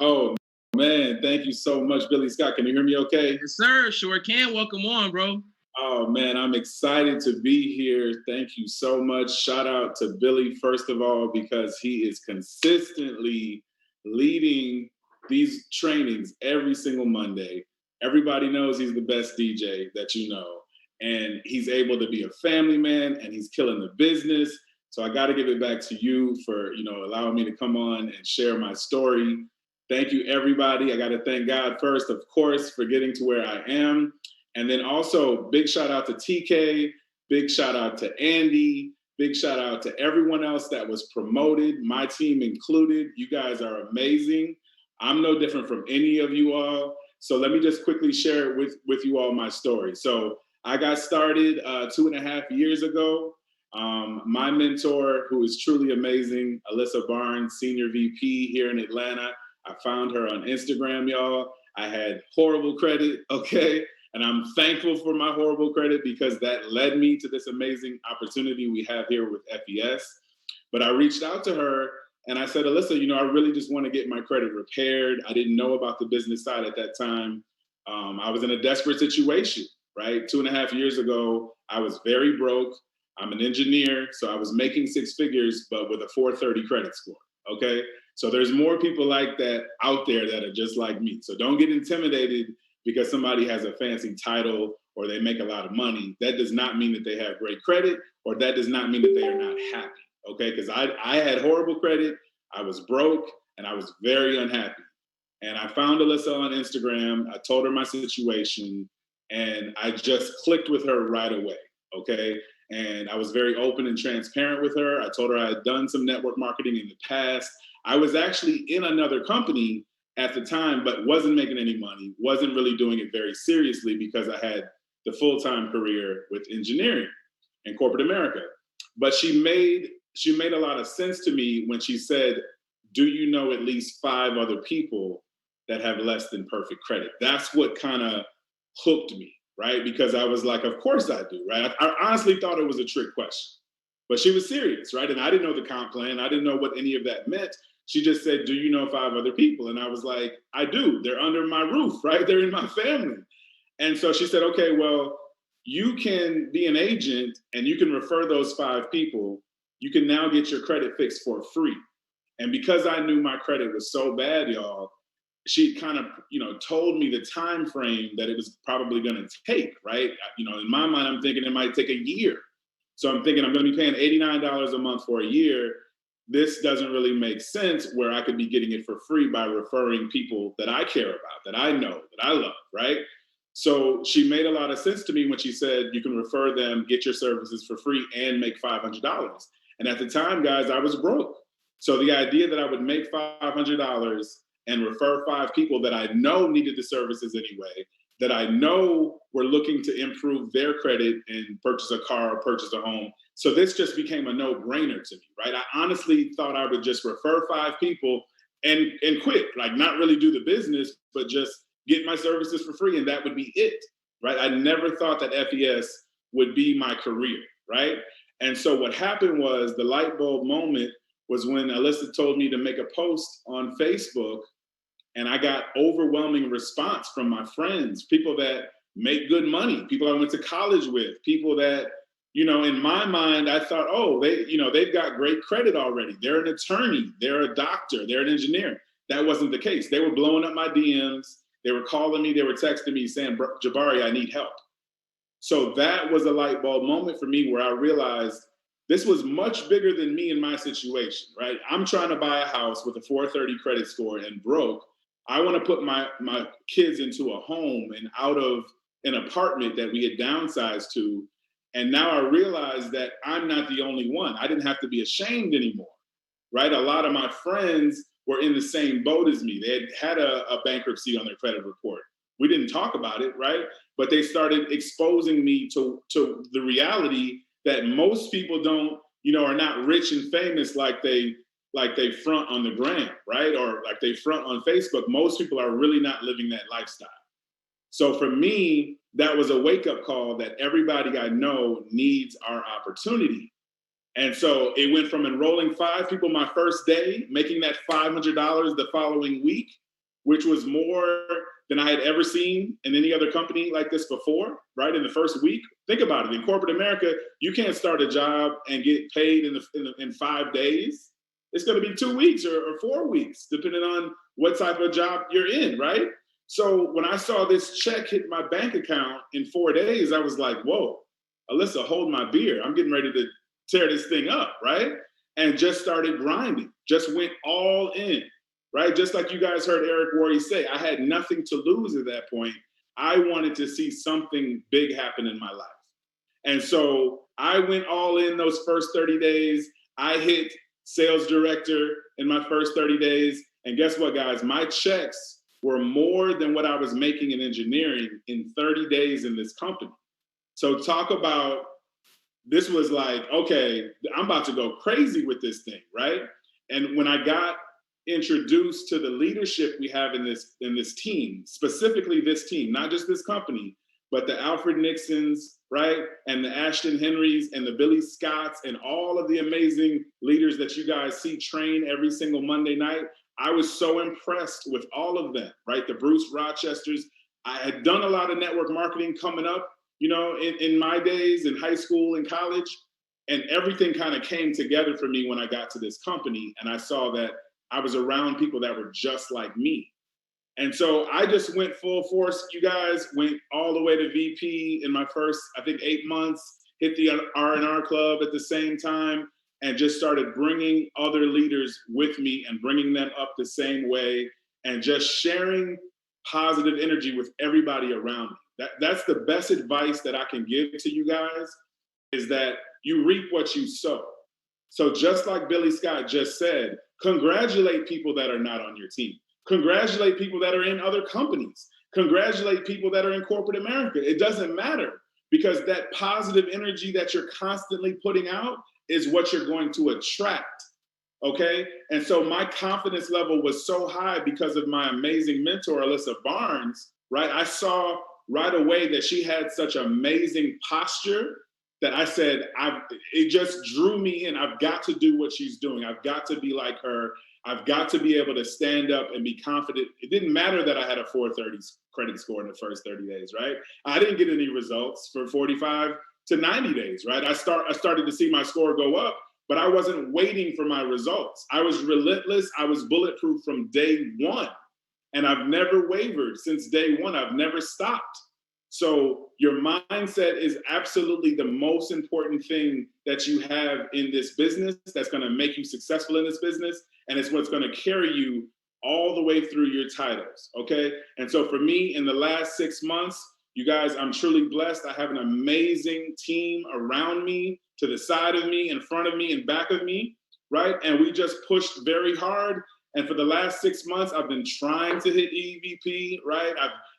Speaker 5: Oh, man, thank you so much, Billy Scott. Can you hear me okay?
Speaker 2: Yes, sir. Sure can. Welcome on, bro.
Speaker 5: Oh, man, I'm excited to be here. Thank you so much. Shout out to Billy, first of all, because he is consistently leading these trainings every single Monday. Everybody knows he's the best DJ that you know. And he's able to be a family man, and he's killing the business. So I got to give it back to you for, you know, allowing me to come on and share my story. Thank you, everybody. I got to thank God first, of course, for getting to where I am. And then also big shout out to TK, big shout out to Andy, big shout out to everyone else that was promoted, my team included. You guys are amazing. I'm no different from any of you all. So let me just quickly share with you all my story. So I got started 2.5 years ago. My mentor, who is truly amazing, Alyssa Barnes, Senior VP here in Atlanta. I found her on Instagram, y'all. I had horrible credit, okay? And I'm thankful for my horrible credit because that led me to this amazing opportunity we have here with FES. But I reached out to her and I said, Alyssa, you know, I really just want to get my credit repaired. I didn't know about the business side at that time. I was in a desperate situation, right? 2.5 years ago, I was very broke. I'm an engineer, so I was making 6 figures, but with a 430 credit score, okay? So there's more people like that out there that are just like me. So don't get intimidated because somebody has a fancy title or they make a lot of money. That does not mean that they have great credit, or that does not mean that they are not happy, okay? Because I had horrible credit, I was broke, and I was very unhappy. And I found Alyssa on Instagram, I told her my situation, and I just clicked with her right away, okay? And I was very open and transparent with her. I told her I had done some network marketing in the past. I was actually in another company at the time, but wasn't making any money, wasn't really doing it very seriously because I had the full-time career with engineering in corporate America. But she made a lot of sense to me when she said, do you know at least 5 other people that have less than perfect credit? That's what kind of hooked me, right? Because I was like, of course I do, right? I honestly thought it was a trick question. But she was serious, right? And I didn't know the comp plan. I didn't know what any of that meant. She just said, do you know 5 other people? And I was like, I do. They're under my roof, right? They're in my family. And so she said, okay, well, you can be an agent and you can refer those 5 people. You can now get your credit fixed for free. And because I knew my credit was so bad, y'all, she kind of, told me the time frame that it was probably going to take, right? In my mind, I'm thinking it might take a year. So I'm thinking I'm going to be paying $89 a month for a year. This doesn't really make sense where I could be getting it for free by referring people that I care about, that I know, that I love, right? So she made a lot of sense to me when she said, you can refer them, get your services for free, and make $500. And at the time, guys, I was broke. So the idea that I would make $500 and refer 5 people that I know needed the services anyway, that I know were looking to improve their credit and purchase a car or purchase a home. So this just became a no-brainer to me, right? I honestly thought I would just refer 5 people and quit, like not really do the business, but just get my services for free and that would be it, right? I never thought that FES would be my career, right? And so what happened was the light bulb moment was when Alyssa told me to make a post on Facebook, and I got overwhelming response from my friends, people that make good money, people I went to college with, people that, in my mind, I thought, oh, they've got great credit already. They're an attorney, they're a doctor, they're an engineer. That wasn't the case. They were blowing up my DMs. They were calling me, they were texting me saying, Jabari, I need help. So that was a light bulb moment for me where I realized this was much bigger than me and my situation, right? I'm trying to buy a house with a 430 credit score and broke. I want to put my kids into a home and out of an apartment that we had downsized to. And now I realize that I'm not the only one. I didn't have to be ashamed anymore, right? A lot of my friends were in the same boat as me. They had a bankruptcy on their credit report. We didn't talk about it, right? But they started exposing me to the reality that most people don't, are not rich and famous like they front on the gram, right? Or like they front on Facebook. Most people are really not living that lifestyle. So for me, that was a wake-up call that everybody I know needs our opportunity. And so it went from enrolling 5 people my first day, making that $500 the following week, which was more than I had ever seen in any other company like this before, right? In the first week. Think about it. In corporate America, you can't start a job and get paid in 5 days. It's going to be 2 weeks or 4 weeks, depending on what type of job you're in, right? So when I saw this check hit my bank account in 4 days, I was like, whoa, Alyssa, hold my beer. I'm getting ready to tear this thing up, right? And just started grinding, just went all in, right? Just like you guys heard Eric Worre say, I had nothing to lose at that point. I wanted to see something big happen in my life. And so I went all in those first 30 days. I hit sales director in my first 30 days. And guess what, guys? My checks were more than what I was making in engineering in 30 days in this company. So talk about, this was like, okay, I'm about to go crazy with this thing, right? And when I got introduced to the leadership we have in this team, specifically this team, not just this company, but the Alfred Nixons, right? And the Ashton Henrys and the Billy Scotts and all of the amazing leaders that you guys see train every single Monday night. I was so impressed with all of them, right? The Bruce Rochesters. I had done a lot of network marketing coming up, in my days in high school and college, and everything kind of came together for me when I got to this company and I saw that I was around people that were just like me. And so I just went full force. You guys went all the way to VP in my first, I think, 8 months, hit the R&R club at the same time, and just started bringing other leaders with me and bringing them up the same way and just sharing positive energy with everybody around me. That's the best advice that I can give to you guys, is that you reap what you sow. So just like Billy Scott just said, congratulate people that are not on your team. Congratulate people that are in other companies. Congratulate people that are in corporate America. It doesn't matter, because that positive energy that you're constantly putting out is what you're going to attract, okay? And so my confidence level was so high because of my amazing mentor, Alyssa Barnes, right? I saw right away that she had such amazing posture that I said, it just drew me in. I've got to do what she's doing. I've got to be like her. I've got to be able to stand up and be confident. It didn't matter that I had a 430 credit score in the first 30 days, right? I didn't get any results for 45 to 90 days, right? I started to see my score go up, but I wasn't waiting for my results. I was relentless. I was bulletproof from day one. And I've never wavered since day one. I've never stopped. So your mindset is absolutely the most important thing that you have in this business that's going to make you successful in this business. And it's what's going to carry you all the way through your titles. Okay. And so for me, in the last 6 months, you guys, I'm truly blessed. I have an amazing team around me, to the side of me, in front of me, and back of me. Right. And we just pushed very hard. And for the last 6 months, I've been trying to hit EVP, right?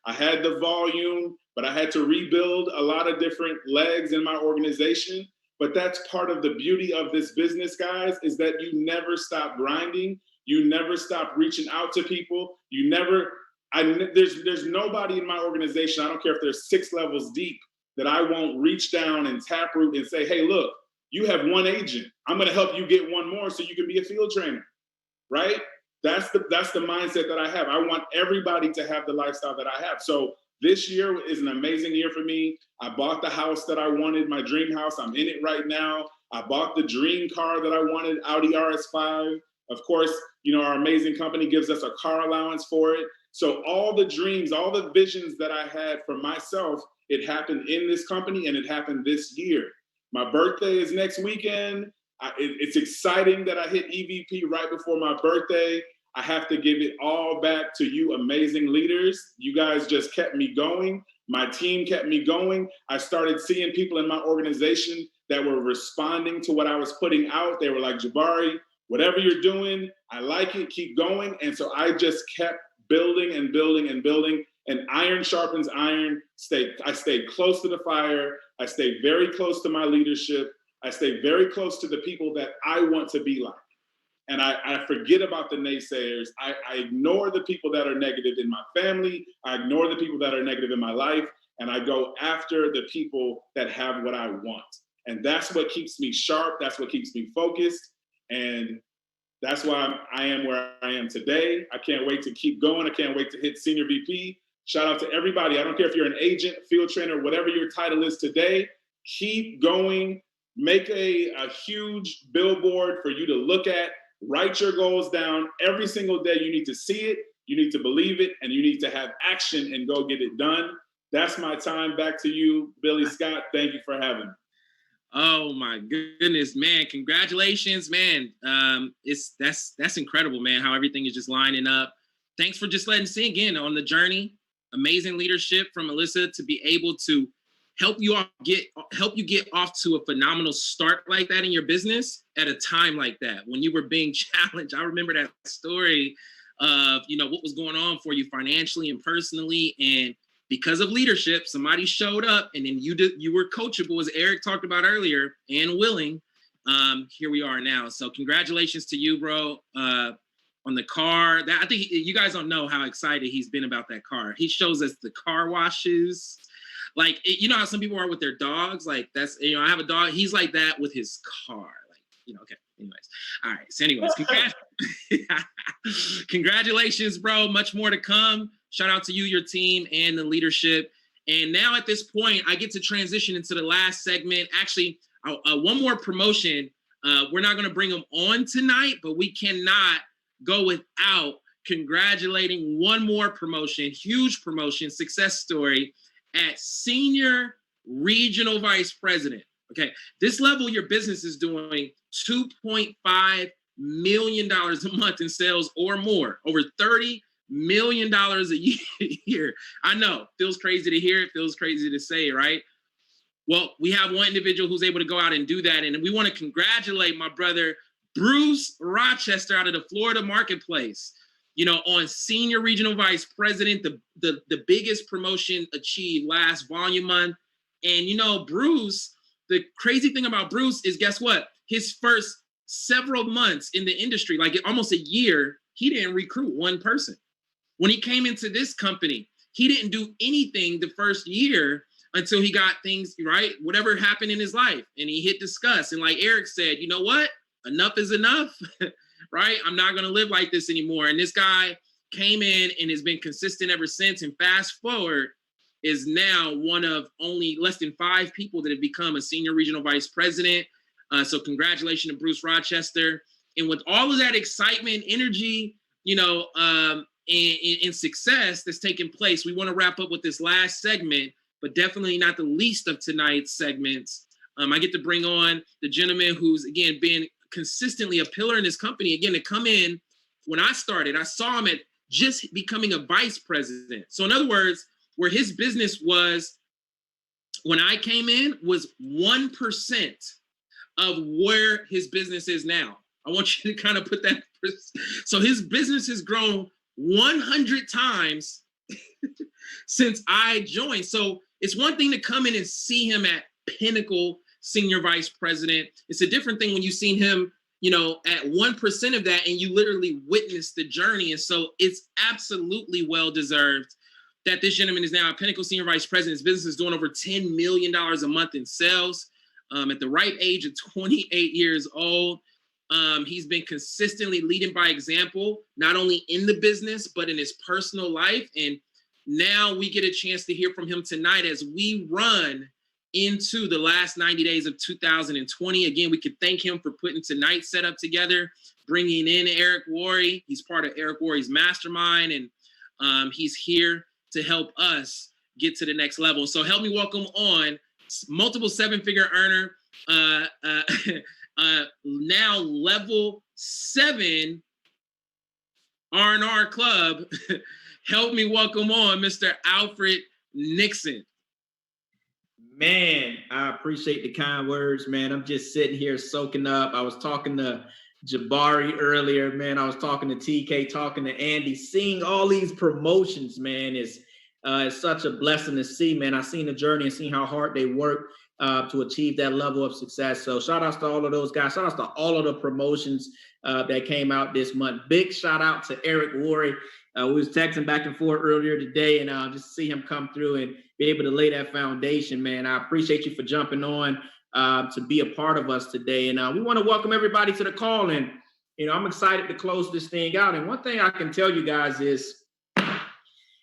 Speaker 5: I had the volume, but I had to rebuild a lot of different legs in my organization. But that's part of the beauty of this business, guys, is that you never stop grinding. You never stop reaching out to people. There's nobody in my organization, I don't care if there's 6 levels deep, that I won't reach down and taproot and say, hey, look, you have one agent. I'm going to help you get one more so you can be a field trainer, right? That's the mindset that I have. I want everybody to have the lifestyle that I have. So this year is an amazing year for me. I bought the house that I wanted, my dream house. I'm in it right now. I bought the dream car that I wanted, Audi RS5. Of course, our amazing company gives us a car allowance for it. So all the dreams, all the visions that I had for myself, it happened in this company and it happened this year. My birthday is next weekend. It's exciting that I hit EVP right before my birthday. I have to give it all back to you amazing leaders. You guys just kept me going. My team kept me going. I started seeing people in my organization that were responding to what I was putting out. They were like, Jabari, whatever you're doing, I like it, keep going. And so I just kept building and building and building. And iron sharpens iron. I stayed close to the fire. I stayed very close to my leadership. I stay very close to the people that I want to be like. And I forget about the naysayers. I ignore the people that are negative in my family. I ignore the people that are negative in my life. And I go after the people that have what I want. And that's what keeps me sharp. That's what keeps me focused. And that's why I am where I am today. I can't wait to keep going. I can't wait to hit Senior VP. Shout out to everybody. I don't care if you're an agent, field trainer, whatever your title is today. Keep going. Make a huge billboard for you to look at. Write your goals down every single day. You need to see it, you need to believe it, and you need to have action and go get it done. That's my time. Back to you, Billy Scott. Thank you for having me.
Speaker 2: Oh my goodness, man. Congratulations, man. That's incredible, man, how everything is just lining up. Thanks for just letting sink in on the journey. Amazing leadership from Alyssa to be able to help you get off to a phenomenal start like that in your business at a time like that when you were being challenged. I remember that story of what was going on for you financially and personally, and because of leadership, somebody showed up, and then you were coachable, as Eric talked about earlier, and willing. Here we are now. So congratulations to you, bro. On the car, that I think you guys don't know how excited he's been about that car. He shows us the car washes. Like, how some people are with their dogs. Like, that's, I have a dog. He's like that with his car. Like, okay. Anyways. All right. So anyways, congratulations, bro. Much more to come. Shout out to you, your team, and the leadership. And now at this point, I get to transition into the last segment. Actually, one more promotion. We're not going to bring them on tonight, but we cannot go without congratulating one more promotion, huge promotion, success story at Senior Regional Vice President. Okay, this level, your business is doing $2.5 million a month in sales or more, over $30 million a year. I know, feels crazy to hear it, feels crazy to say, right? Well, we have one individual who's able to go out and do that, and we want to congratulate my brother, Bruce Rochester, out of the Florida marketplace. On Senior Regional Vice President, the biggest promotion achieved last volume month. And, Bruce, the crazy thing about Bruce is, guess what? His first several months in the industry, like almost a year, he didn't recruit one person. When he came into this company, he didn't do anything the first year until he got things right, whatever happened in his life, and he hit disgust. And like Eric said, you know what? Enough is enough, right? I'm not going to live like this anymore. And this guy came in and has been consistent ever since. And fast forward, is now one of only less than 5 people that have become a senior regional vice president. So congratulations to Bruce Rochester. And with all of that excitement, energy, you know, and success that's taking place, we want to wrap up with this last segment, but definitely not the least of tonight's segments. I get to bring on the gentleman who's, again, been consistently a pillar in this company. Again, to come in, when I started, I saw him at just becoming a vice president. So in other words, where his business was, when I came in, was 1% of where his business is now. I want you to kind of put that. So his business has grown 100 times since I joined. So it's one thing to come in and see him at pinnacle senior vice president. It's a different thing when you've seen him, you know, at 1% of that and you literally witnessed the journey. And so it's absolutely well-deserved that this gentleman is now a pinnacle senior vice president. His business is doing over $10 million a month in sales at the ripe age of 28 years old. He's been consistently leading by example, not only in the business, but in his personal life. And now we get a chance to hear from him tonight as we run into the last 90 days of 2020. Again, we could thank him for putting tonight's setup together, bringing in Eric Worre. He's part of Eric Worre's mastermind, and he's here to help us get to the next level. So help me welcome on multiple 7-figure earner, now level 7 R&R Club. Help me welcome on Mr. Alfred Nixon.
Speaker 6: Man, I appreciate the kind words, man. I'm just sitting here soaking up. I was talking to Jabari earlier, man. I was talking to TK, talking to Andy. Seeing all these promotions, man, is such a blessing to see, man. I've seen the journey and seen how hard they work to achieve that level of success. So shout outs to all of those guys. Shout outs to all of the promotions that came out this month. Big shout out to Eric Worre. We was texting back and forth earlier today, and just to see him come through and be able to lay that foundation, man. I appreciate you for jumping on to be a part of us today. And we want to welcome everybody to the call. And, you know, I'm excited to close this thing out. And one thing I can tell you guys is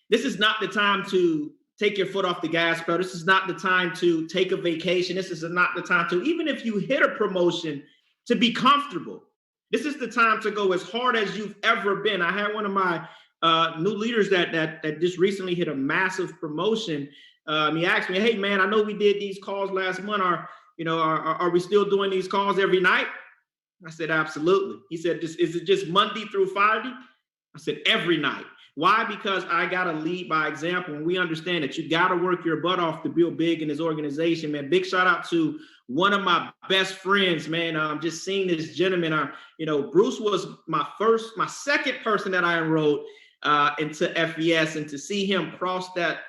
Speaker 6: this is not the time to take your foot off the gas pedal. This is not the time to take a vacation. This is not the time to, even if you hit a promotion, to be comfortable. This is the time to go as hard as you've ever been. I had one of my new leaders that just recently hit a massive promotion. He asked me, "Hey man, I know we did these calls last month. Are we still doing these calls every night?" I said, "Absolutely." He said, "Is it just Monday through Friday?" I said, "Every night." Why? Because I gotta lead by example, and we understand that you gotta work your butt off to build big in this organization, man. Big shout out to one of my best friends, man. Just seeing this gentleman. Bruce was my second person that I enrolled into FES, and to see him cross that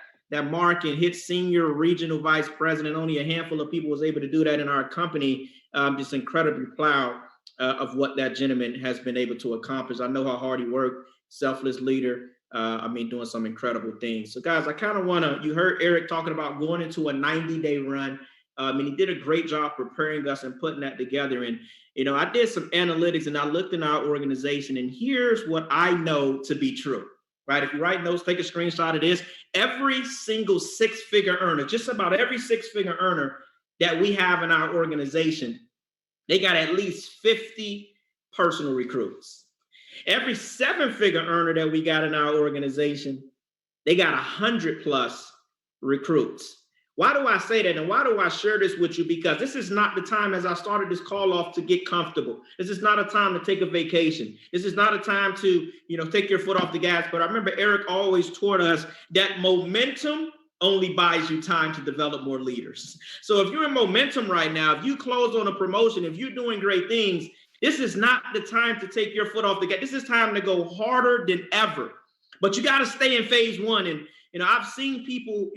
Speaker 6: mark and hit senior regional vice president. Only a handful of people was able to do that in our company. I'm just incredibly proud of what that gentleman has been able to accomplish. I know how hard he worked, selfless leader. Doing some incredible things. So guys, I kind of you heard Eric talking about going into a 90-day run. He did a great job preparing us and putting that together. And, I did some analytics and I looked in our organization, and here's what I know to be true, right? If you write notes, take a screenshot of this. Every single 6-figure earner, just about every 6-figure earner that we have in our organization, they got at least 50 personal recruits. Every 7-figure earner that we got in our organization, they got 100+ recruits. Why do I say that? And why do I share this with you? Because this is not the time, as I started this call off, to get comfortable. This is not a time to take a vacation. This is not a time to, take your foot off the gas. But I remember Eric always taught us that momentum only buys you time to develop more leaders. So if you're in momentum right now, if you close on a promotion, if you're doing great things, this is not the time to take your foot off the gas. This is time to go harder than ever. But you got to stay in phase 1. And, I've seen people,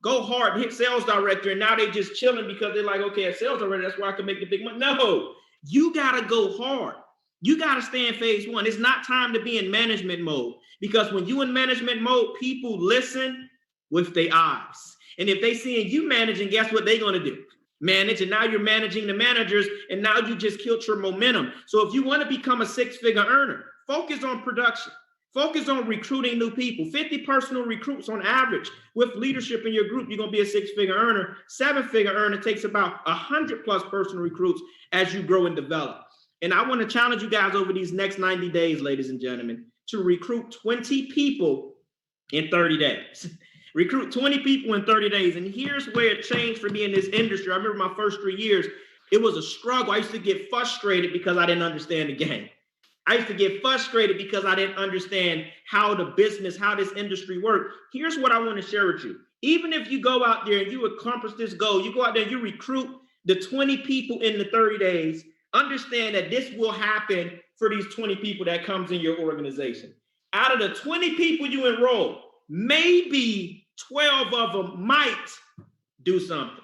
Speaker 6: go hard and hit sales director, and now they just chilling because they're like, okay, as sales director, that's where I can make the big money. No, you got to go hard. You got to stay in phase 1. It's not time to be in management mode, because when you in management mode, people listen with their eyes. And if they seeing you managing, guess what they're going to do? Manage, and now you're managing the managers, and now you just killed your momentum. So if you want to become a six-figure earner, focus on production. Focus on recruiting new people. 50 personal recruits on average. With leadership in your group, you're going to be a six-figure earner. Seven-figure earner takes about 100 plus personal recruits as you grow and develop. And I want to challenge you guys over these next 90 days, ladies and gentlemen, to recruit 20 people in 30 days. Recruit 20 people in 30 days. And here's where it changed for me in this industry. I remember my first 3 years, it was a struggle. I used to get frustrated because I didn't understand the game. I used to get frustrated because I didn't understand how the business, how this industry worked. Here's what I want to share with you. Even if you go out there and you accomplish this goal, you go out there and you recruit the 20 people in the 30 days, understand that this will happen for these 20 people that comes in your organization. Out of the 20 people you enroll, maybe 12 of them might do something.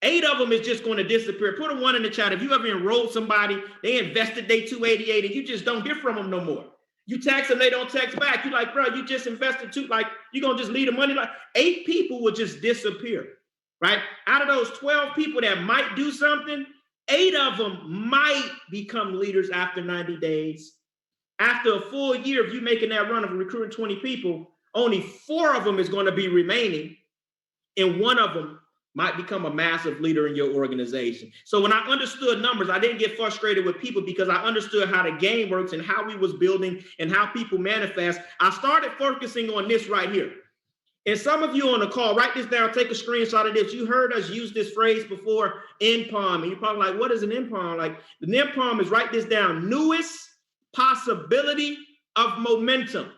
Speaker 6: 8 of them is just going to disappear. Put a 1 in the chat. If you ever enrolled somebody, they invested their 288 and you just don't hear from them no more. You text them, they don't text back. You're like, bro, you just invested you going to just leave the money? Like 8 people will just disappear, right? Out of those 12 people that might do something, 8 of them might become leaders after 90 days. After a full year of you making that run of recruiting 20 people, only 4 of them is going to be remaining, and 1 of them might become a massive leader in your organization. So when I understood numbers, I didn't get frustrated with people because I understood how the game works and how we was building and how people manifest. I started focusing on this right here. And some of you on the call, write this down, take a screenshot of this. You heard us use this phrase before, NPOM. And you're probably like, what is an NPOM? Like the NPOM is, write this down, newest possibility of momentum.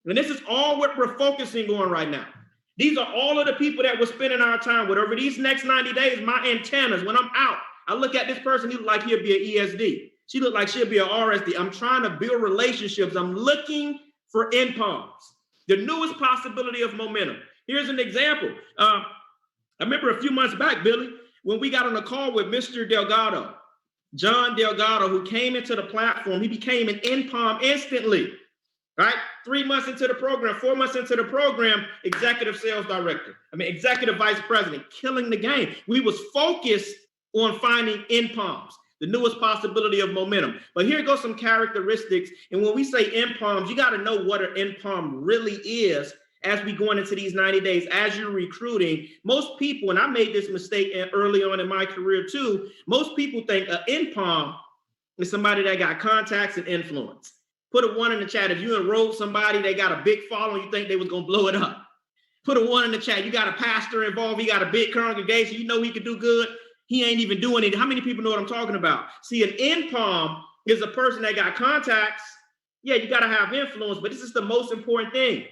Speaker 6: And this is all what we're focusing on right now. These are all of the people that we're spending our time with. Over these next 90 days, my antennas, when I'm out, I look at this person, he look like he'll be an ESD. She look like she'll be an RSD. I'm trying to build relationships. I'm looking for NPOMs, the newest possibility of momentum. Here's an example. I remember a few months back, Billy, when we got on a call with Mr. Delgado, John Delgado, who came into the platform. He became an NPOM instantly. Right? 3 months into the program, 4 months into the program, executive vice president, killing the game. We was focused on finding NPOMs, the newest possibility of momentum. But here goes some characteristics. And when we say NPOMs, you got to know what an NPOM really is as we going into these 90 days, as you're recruiting. Most people, and I made this mistake early on in my career too, most people think an NPOM is somebody that got contacts and influence. Put a 1 in the chat. If you enrolled somebody, they got a big following, you think they was going to blow it up. Put a 1 in the chat. You got a pastor involved. He got a big congregation. You know he could do good. He ain't even doing it. How many people know what I'm talking about? See, an NPOM is a person that got contacts. Yeah, you got to have influence, but this is the most important thing.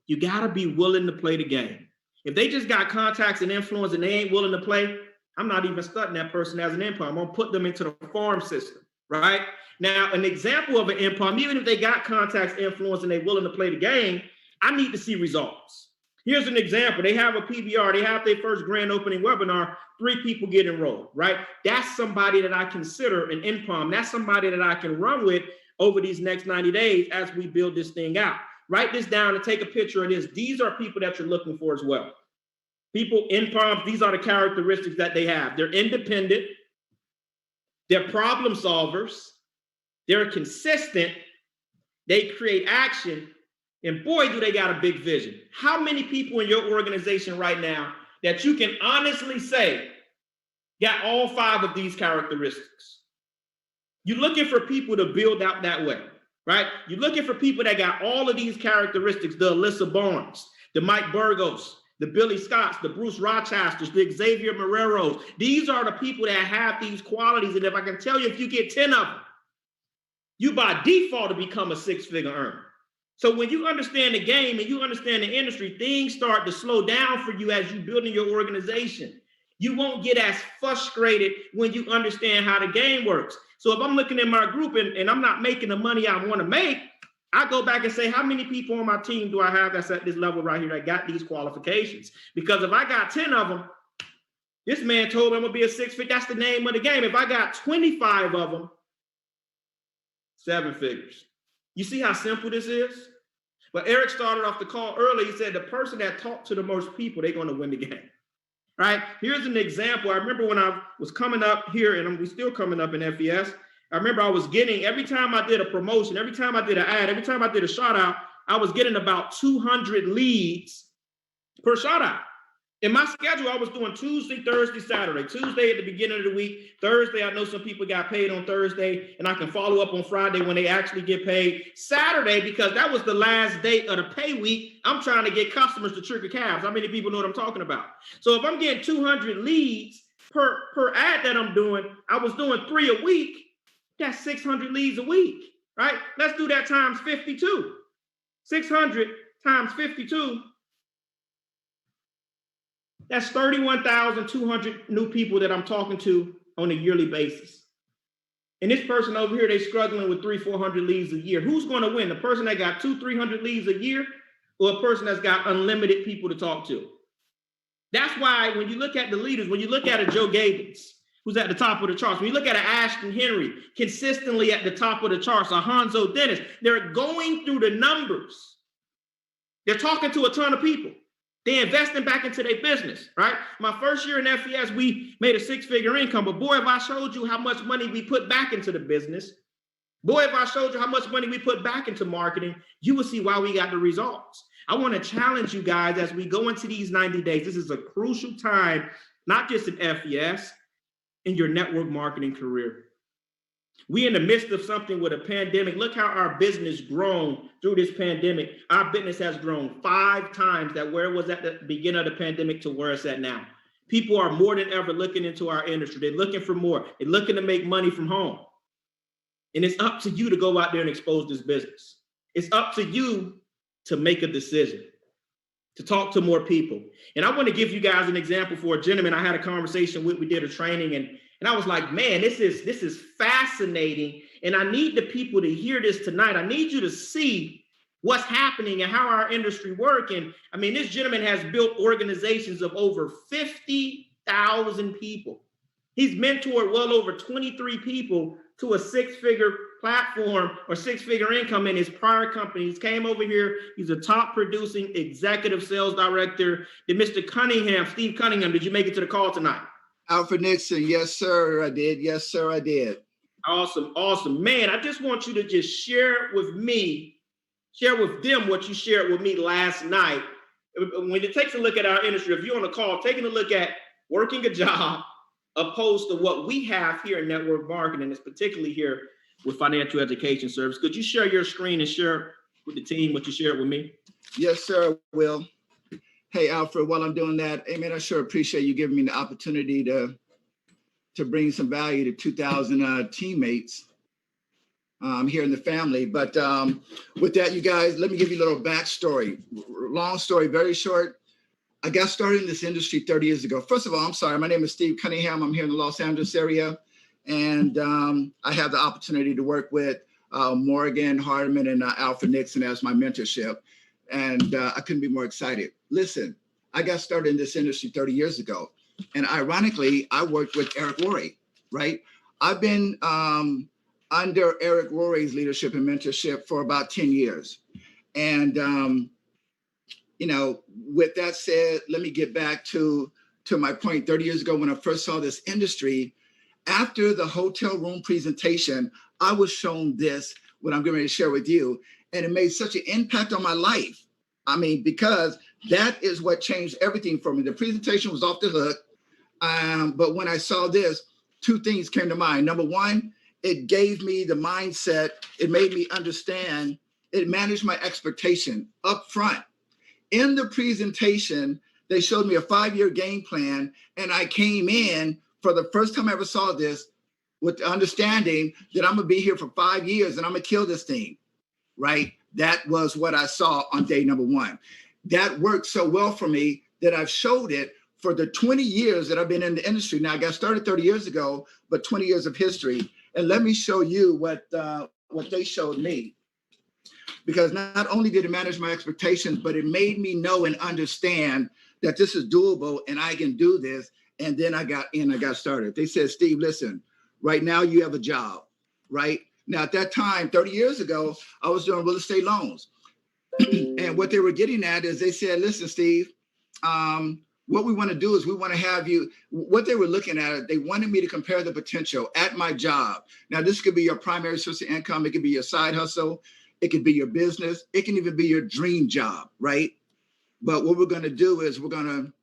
Speaker 6: You got to be willing to play the game. If they just got contacts and influence and they ain't willing to play, I'm not even studying that person as an NPOM. I'm going to put them into the farm system, right? Now, an example of an NPOM, even if they got contacts, influence, and they're willing to play the game, I need to see results. Here's an example. They have a PBR. They have their first grand opening webinar. 3 people get enrolled, right? That's somebody that I consider an NPOM. That's somebody that I can run with over these next 90 days as we build this thing out. Write this down and take a picture of this. These are people that you're looking for as well. People, NPOMs, these are the characteristics that they have. They're independent. They're problem solvers. They're consistent, they create action, and boy, do they got a big vision. How many people in your organization right now that you can honestly say got all 5 of these characteristics? You're looking for people to build out that way, right? You're looking for people that got all of these characteristics, the Alyssa Barnes, the Mike Burgos, the Billy Scotts, the Bruce Rochesters, the Xavier Moreros. These are the people that have these qualities, and if I can tell you, if you get 10 of them, you by default to become a 6-figure earner. So when you understand the game and you understand the industry, things start to slow down for you as you build in your organization. You won't get as frustrated when you understand how the game works. So if I'm looking at my group and I'm not making the money I want to make, I go back and say, how many people on my team do I have that's at this level right here that got these qualifications? Because if I got 10 of them, this man told me I'm going to be a 6-figure. That's the name of the game. If I got 25 of them, 7 figures. You see how simple this is? But Eric started off the call early. He said the person that talked to the most people, they're going to win the game. Right? Here's an example. I remember when I was coming up here, and we're still coming up in FES. I remember I was getting, every time I did a promotion, every time I did an ad, every time I did a shout out, I was getting about 200 leads per shout out. In my schedule, I was doing Tuesday, Thursday, Saturday. Tuesday at the beginning of the week. Thursday, I know some people got paid on Thursday, and I can follow up on Friday when they actually get paid. Saturday, because that was the last day of the pay week, I'm trying to get customers to trigger calves. How many people know what I'm talking about? So if I'm getting 200 leads per ad that I'm doing, I was doing 3 a week. That's 600 leads a week, right? Let's do that times 52. 600 times 52. That's 31,200 new people that I'm talking to on a yearly basis. And this person over here, they're struggling with 300-400 leads a year. Who's going to win? The person that got 200-300 leads a year, or a person that's got unlimited people to talk to? That's why when you look at the leaders, when you look at a Joe Gagans, who's at the top of the charts, when you look at an Ashton Henry, consistently at the top of the charts, a Hanzo Dennis, they're going through the numbers. They're talking to a ton of people. They're investing back into their business, right? My first year in FES, we made a 6-figure income, but boy, if I showed you how much money we put back into the business, boy, if I showed you how much money we put back into marketing, you will see why we got the results. I want to challenge you guys as we go into these 90 days. This is a crucial time, not just in FES, in your network marketing career. We in the midst of something with a pandemic. Look how our business grown through this pandemic. Our business has grown 5 times that where it was at the beginning of the pandemic to where it's at now. People are more than ever looking into our industry. They're looking for more. They're looking to make money from home. And it's up to you to go out there and expose this business. It's up to you to make a decision, to talk to more people. And I want to give you guys an example for a gentleman I had a conversation with. We did a training, and I was like, man, this is fascinating. And I need the people to hear this tonight. I need you to see what's happening and how our industry works. And I mean, this gentleman has built organizations of over 50,000 people. He's mentored well over 23 people to a 6-figure platform or 6-figure income in his prior companies. Came over here. He's a top producing executive sales director. Did Mr. Cunningham, Steve Cunningham, did you make it to the call tonight?
Speaker 7: Alfred Nixon, yes, sir, I did. Yes, sir, I did.
Speaker 6: Awesome, awesome. Man, I just want you to just share with me, share with them what you shared with me last night. When it takes a look at our industry, if you're on a call, taking a look at working a job opposed to what we have here in network marketing, is particularly here with Financial Education Service. Could you share your screen and share with the team what you shared with me?
Speaker 7: Yes, sir, I will. Hey, Alfred, while I'm doing that, hey, man, I sure appreciate you giving me the opportunity to bring some value to 2,000 teammates here in the family. But with that, you guys, let me give you a little backstory. Long story, very short. I got started in this industry 30 years ago. First of all, I'm sorry. My name is Steve Cunningham. I'm here in the Los Angeles area. And I have the opportunity to work with Morgan Hardiman and Alfred Nixon as my mentorship. And I couldn't be more excited. Listen, I got started in this industry 30 years ago. And ironically, I worked with Eric Worre, right? I've been under Eric Worre's leadership and mentorship for about 10 years. And, you know, with that said, let me get back to my point. 30 years ago, when I first saw this industry, after the hotel room presentation, I was shown this, what I'm going to share with you. And it made such an impact on my life. I mean, because that is what changed everything for me. The presentation was off the hook. But when I saw this, 2 things came to mind. Number one, it gave me the mindset. It made me understand. It managed my expectation up front. In the presentation, they showed me a 5-year game plan. And I came in for the first time I ever saw this with the understanding that I'm going to be here for 5 years and I'm going to kill this thing. Right? That was what I saw on day number 1. That worked so well for me that I've showed it for the 20 years that I've been in the industry. Now, I got started 30 years ago, but 20 years of history. And let me show you what they showed me. Because not only did it manage my expectations, but it made me know and understand that this is doable and I can do this. And then I got started. They said, Steve, listen, right now you have a job, right? Now, at that time, 30 years ago, I was doing real estate loans. And what they were getting at is they said, listen, Steve, what we want to do is we want to have you, what they were looking at, they wanted me to compare the potential at my job. Now, this could be your primary source of income. It could be your side hustle. It could be your business. It can even be your dream job, right? But what we're going to do is we're going to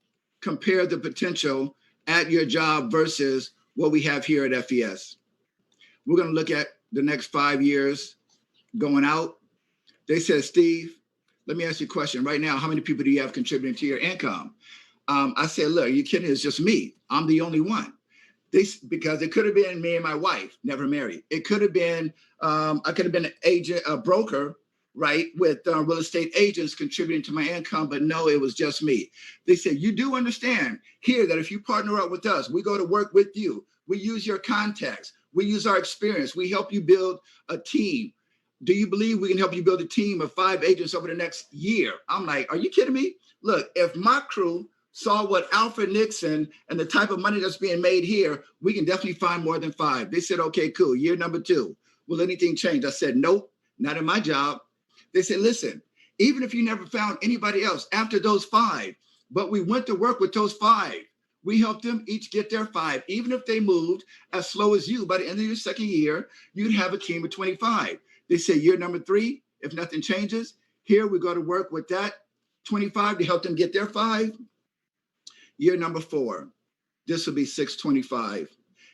Speaker 7: compare the potential at your job versus what we have here at FES. We're going to look at the next 5 years going out. They said, Steve, let me ask you a question. Right now, how many people do you have contributing to your income? I said, look, are you kidding? It's just me. I'm the only one. Because it could have been me and my wife, never married. It could have been, I could have been an agent, a broker, right, with real estate agents contributing to my income, but no, it was just me. They said, you do understand here that if you partner up with us, we go to work with you. We use your contacts. We use our experience. We help you build a team. Do you believe we can help you build a team of 5 agents over the next year? I'm like, are you kidding me? Look, if my crew saw what Alfred Nixon and the type of money that's being made here, we can definitely find more than 5. They said, okay, cool. Year number 2, will anything change? I said, nope, not in my job. They said, listen, even if you never found anybody else after those 5, but we went to work with those 5, we helped them each get their 5. Even if they moved as slow as you, by the end of your second year, you'd have a team of 25. They said, year number 3, if nothing changes, here we go to work with that 25 to help them get their 5. Year number 4, this will be 625.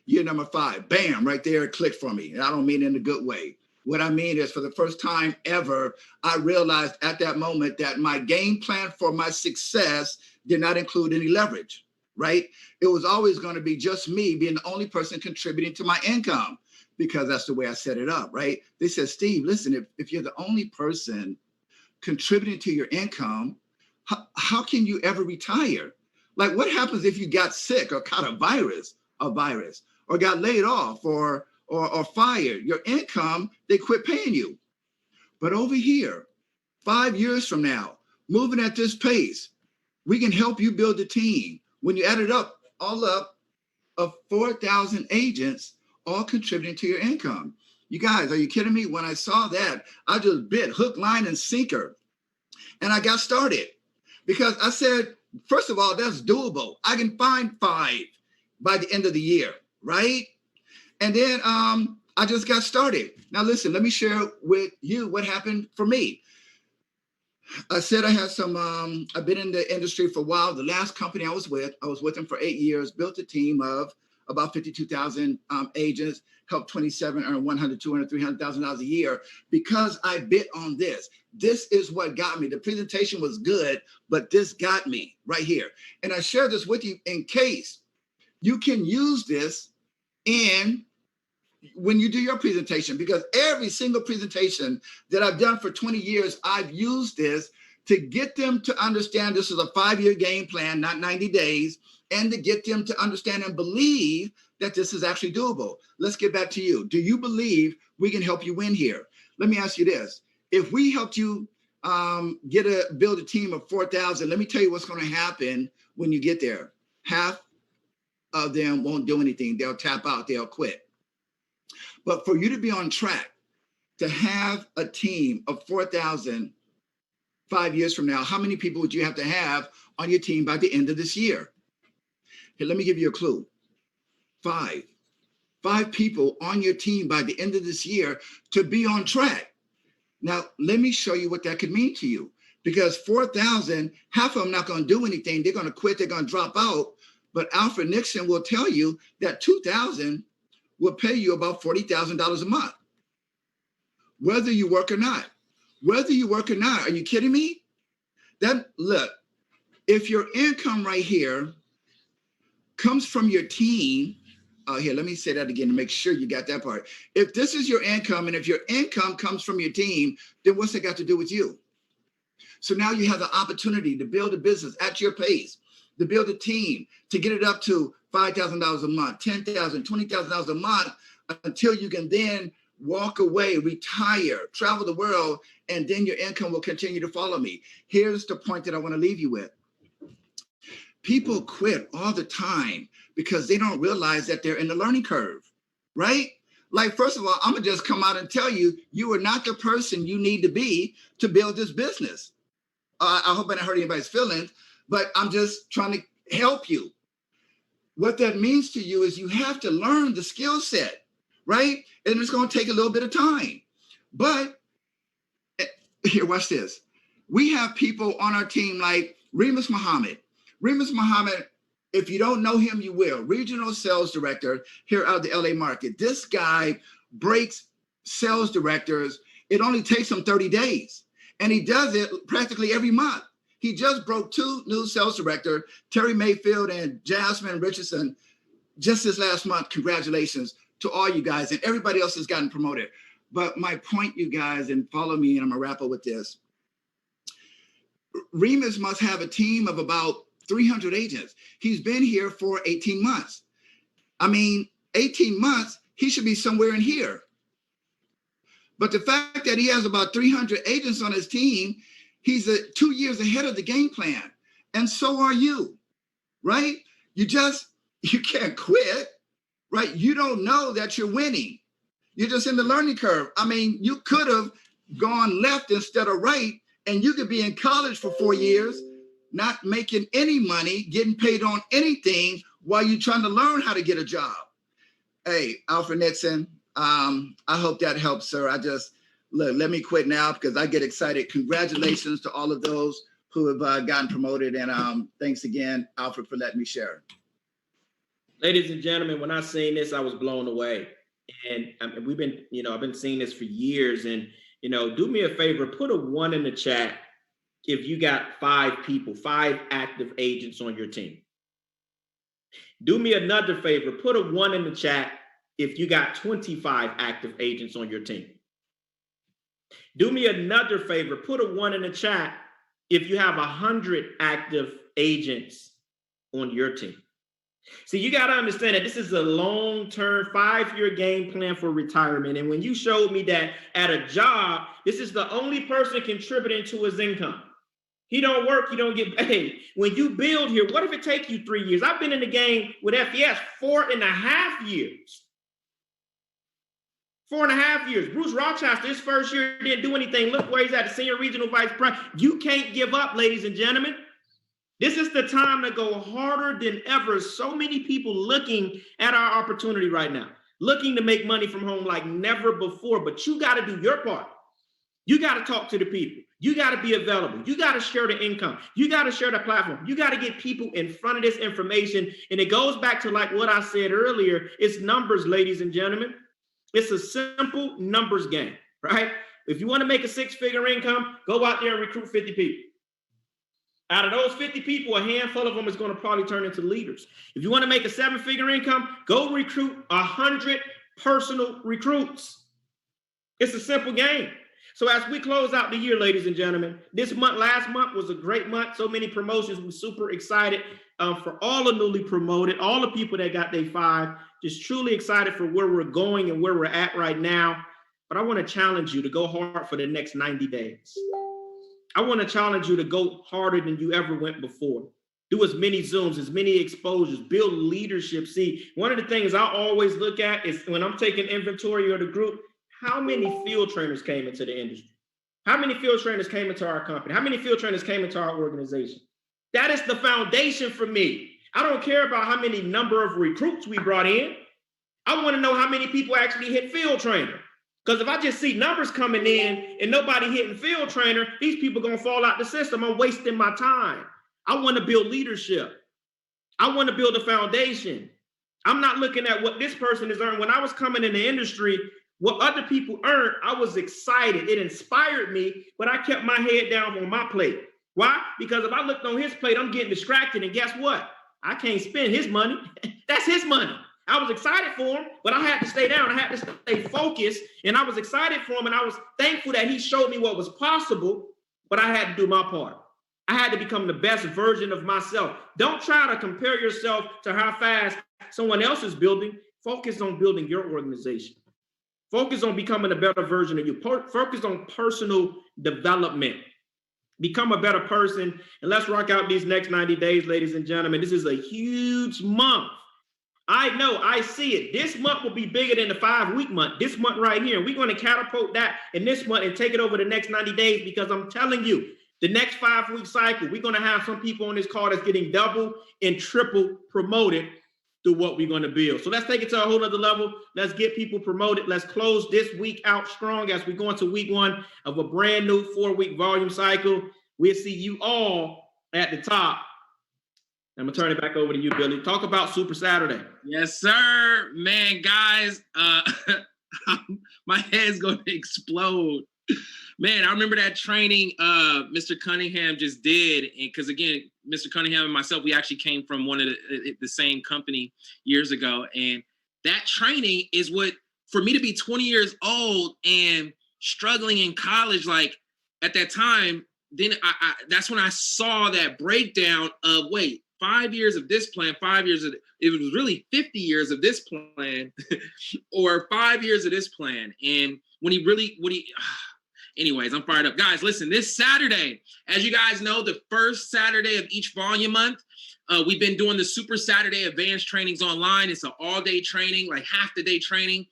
Speaker 7: Year number 5, bam, right there, it clicked for me. And I don't mean in a good way. What I mean is for the first time ever, I realized at that moment that my game plan for my success did not include any leverage, right? It was always going to be just me being the only person contributing to my income because that's the way I set it up, right? They said, Steve, listen, if you're the only person contributing to your income, how can you ever retire? Like, what happens if you got sick or caught a virus, or got laid off or fired? Your income, they quit paying you. But over here, 5 years from now, moving at this pace, we can help you build a team. When you add it up, all up of 4,000 agents, all contributing to your income. You guys, are you kidding me? When I saw that, I just bit hook, line, and sinker. And I got started because I said, first of all, that's doable. I can find 5 by the end of the year, right? And then I just got started. Now, listen, let me share with you what happened for me. I said I had some, I've been in the industry for a while. The last company I was with them for 8 years, built a team of about 52,000 agents, helped 27 earn $100,000, $200,000, $300,000 a year because I bit on this. This is what got me. The presentation was good, but this got me right here. And I share this with you in case you can use this when you do your presentation, because every single presentation that I've done for 20 years, I've used this to get them to understand this is a 5-year game plan, not 90 days, and to get them to understand and believe that this is actually doable. Let's get back to you. Do you believe we can help you win here? Let me ask you this. If we helped you build a team of 4,000, let me tell you what's going to happen when you get there. Half of them won't do anything. They'll tap out. They'll quit. But for you to be on track to have a team of 4,000 5 years from now, how many people would you have to have on your team by the end of this year? Here, let me give you a clue. 5 people on your team by the end of this year to be on track. Now, let me show you what that could mean to you. Because 4,000, half of them not going to do anything. They're going to quit. They're going to drop out. But Alfred Nixon will tell you that 2,000 will pay you about $40,000 a month, whether you work or not. Whether you work or not, are you kidding me? Look, if your income right here comes from your team, here, let me say that again to make sure you got that part. If this is your income, and if your income comes from your team, then what's it got to do with you? So now you have the opportunity to build a business at your pace, to build a team, to get it up to $5,000 a month, $10,000, $20,000 a month, until you can then walk away, retire, travel the world, and then your income will continue to follow me. Here's the point that I want to leave you with. People quit all the time because they don't realize that they're in the learning curve, right? Like, first of all, I'm gonna just come out and tell you, you are not the person you need to be to build this business. I hope I didn't hurt anybody's feelings, but I'm just trying to help you. What that means to you is you have to learn the skill set, right? And it's going to take a little bit of time. But here, watch this. We have people on our team like Remus Muhammad. Remus Muhammad, if you don't know him, you will. Regional sales director here out of the LA market. This guy breaks sales directors. It only takes him 30 days. And he does it practically every month. He just broke 2 new sales directors, Terry Mayfield and Jasmine Richardson, just this last month. Congratulations to all you guys, and everybody else has gotten promoted. But my point, you guys, and follow me, and I'm gonna wrap up with this. Remus must have a team of about 300 agents. He's been here for 18 months. I mean, 18 months, he should be somewhere in here. But the fact that he has about 300 agents on his team, he's 2 years ahead of the game plan. And so are you, right? You can't quit, right? You don't know that you're winning. You're just in the learning curve. I mean, you could have gone left instead of right, and you could be in college for 4 years, not making any money, getting paid on anything while you're trying to learn how to get a job. Hey, Alfred Nixon, I hope that helps, sir. Let me quit now because I get excited. Congratulations to all of those who have gotten promoted. And thanks again, Alfred, for letting me share.
Speaker 6: Ladies and gentlemen, when I seen this, I was blown away. And we've been, I've been seeing this for years. And, do me a favor, put a 1 in the chat if you got 5 people, 5 active agents on your team. Do me another favor, put a 1 in the chat if you got 25 active agents on your team. Do me another favor, put a 1 in the chat if you have 100 active agents on your team. See, you got to understand that this is a long-term 5-year game plan for retirement. And when you showed me that at a job, this is the only person contributing to his income. He don't work, you don't get paid. When you build here, what if it takes you 3 years? I've been in the game with FES 4.5 years. 4.5 years. Bruce Rochester, his first year, didn't do anything. Look where he's at, the senior regional vice president. You can't give up, ladies and gentlemen. This is the time to go harder than ever. So many people looking at our opportunity right now, looking to make money from home like never before. But you got to do your part. You got to talk to the people. You got to be available. You got to share the income. You got to share the platform. You got to get people in front of this information. And it goes back to like what I said earlier. It's numbers, ladies and gentlemen. It's a simple numbers game, right? If you want to make a 6-figure income, go out there and recruit 50 people. Out of those 50 people, a handful of them is going to probably turn into leaders. If you want to make a 7-figure income, go recruit 100 personal recruits. It's a simple game. So as we close out the year, ladies and gentlemen, last month was a great month. So many promotions. We're super excited for all the newly promoted, all the people that got their 5. Just truly excited for where we're going and where we're at right now. But I want to challenge you to go hard for the next 90 days. I want to challenge you to go harder than you ever went before. Do as many Zooms, as many exposures, build leadership. See, one of the things I always look at is when I'm taking inventory of the group, how many field trainers came into the industry? How many field trainers came into our company? How many field trainers came into our organization? That is the foundation for me. I don't care about how many number of recruits we brought in. I want to know how many people actually hit field trainer. Because if I just see numbers coming in and nobody hitting field trainer, these people are going to fall out the system. I'm wasting my time. I want to build leadership. I want to build a foundation. I'm not looking at what this person has earned. When I was coming in the industry, what other people earned, I was excited. It inspired me, but I kept my head down on my plate. Why? Because if I looked on his plate, I'm getting distracted. And guess what? I can't spend his money. That's his money. I was excited for him, but I had to stay down. I had to stay focused, and I was excited for him, and I was thankful that he showed me what was possible, but I had to do my part. I had to become the best version of myself. Don't try to compare yourself to how fast someone else is building. Focus on building your organization. Focus on becoming a better version of you. Focus on personal development. Become a better person, and let's rock out these next 90 days, ladies and gentlemen. This is a huge month I know, I see it. This month will be bigger than the 5-week month. This month right here. And we're going to catapult that in this month and take it over the next 90 days because I'm telling you, the next 5-week cycle, we're going to have some people on this call that's getting double and triple promoted through what we're going to build. So let's take it to a whole other level. Let's get people promoted. Let's close this week out strong as we go into week 1 of a brand new 4-week volume cycle. We'll see you all at the top. I'm gonna turn it back over to you, Billy. Talk about Super Saturday.
Speaker 2: Yes, sir. Man, guys, my head's gonna explode. Man, I remember that training Mr. Cunningham just did. And because again, Mr. Cunningham and myself, we actually came from one of the same company years ago. And that training is what, for me to be 20 years old and struggling in college, like at that time, then I that's when I saw that breakdown of, wait, 5 years of this plan, 5 years of it was really 50 years of this plan, or 5 years of this plan. And anyways, I'm fired up. Guys, listen, this Saturday, as you guys know, the first Saturday of each volume month, we've been doing the Super Saturday advanced trainings online. It's an all-day training, like half the day training,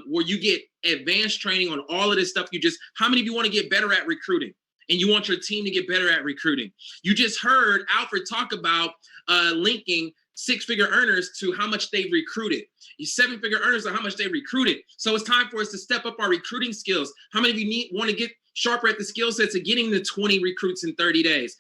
Speaker 2: where you get advanced training on all of this stuff. How many of you want to get better at recruiting? And you want your team to get better at recruiting? You just heard Alfred talk about linking 6-figure earners to how much they've recruited. 7-figure earners are how much they recruited. So it's time for us to step up our recruiting skills. How many of you want to get sharper at the skill sets of getting the 20 recruits in 30 days?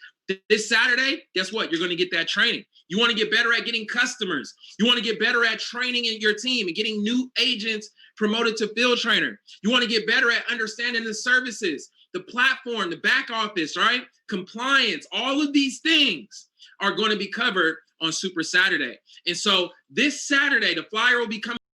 Speaker 2: This Saturday, guess what? You're going to get that training. You want to get better at getting customers. You want to get better at training in your team and getting new agents promoted to field trainer. You want to get better at understanding the services, the platform, the back office, right? Compliance, all of these things are going to be covered on Super Saturday. And so this Saturday, the flyer will be coming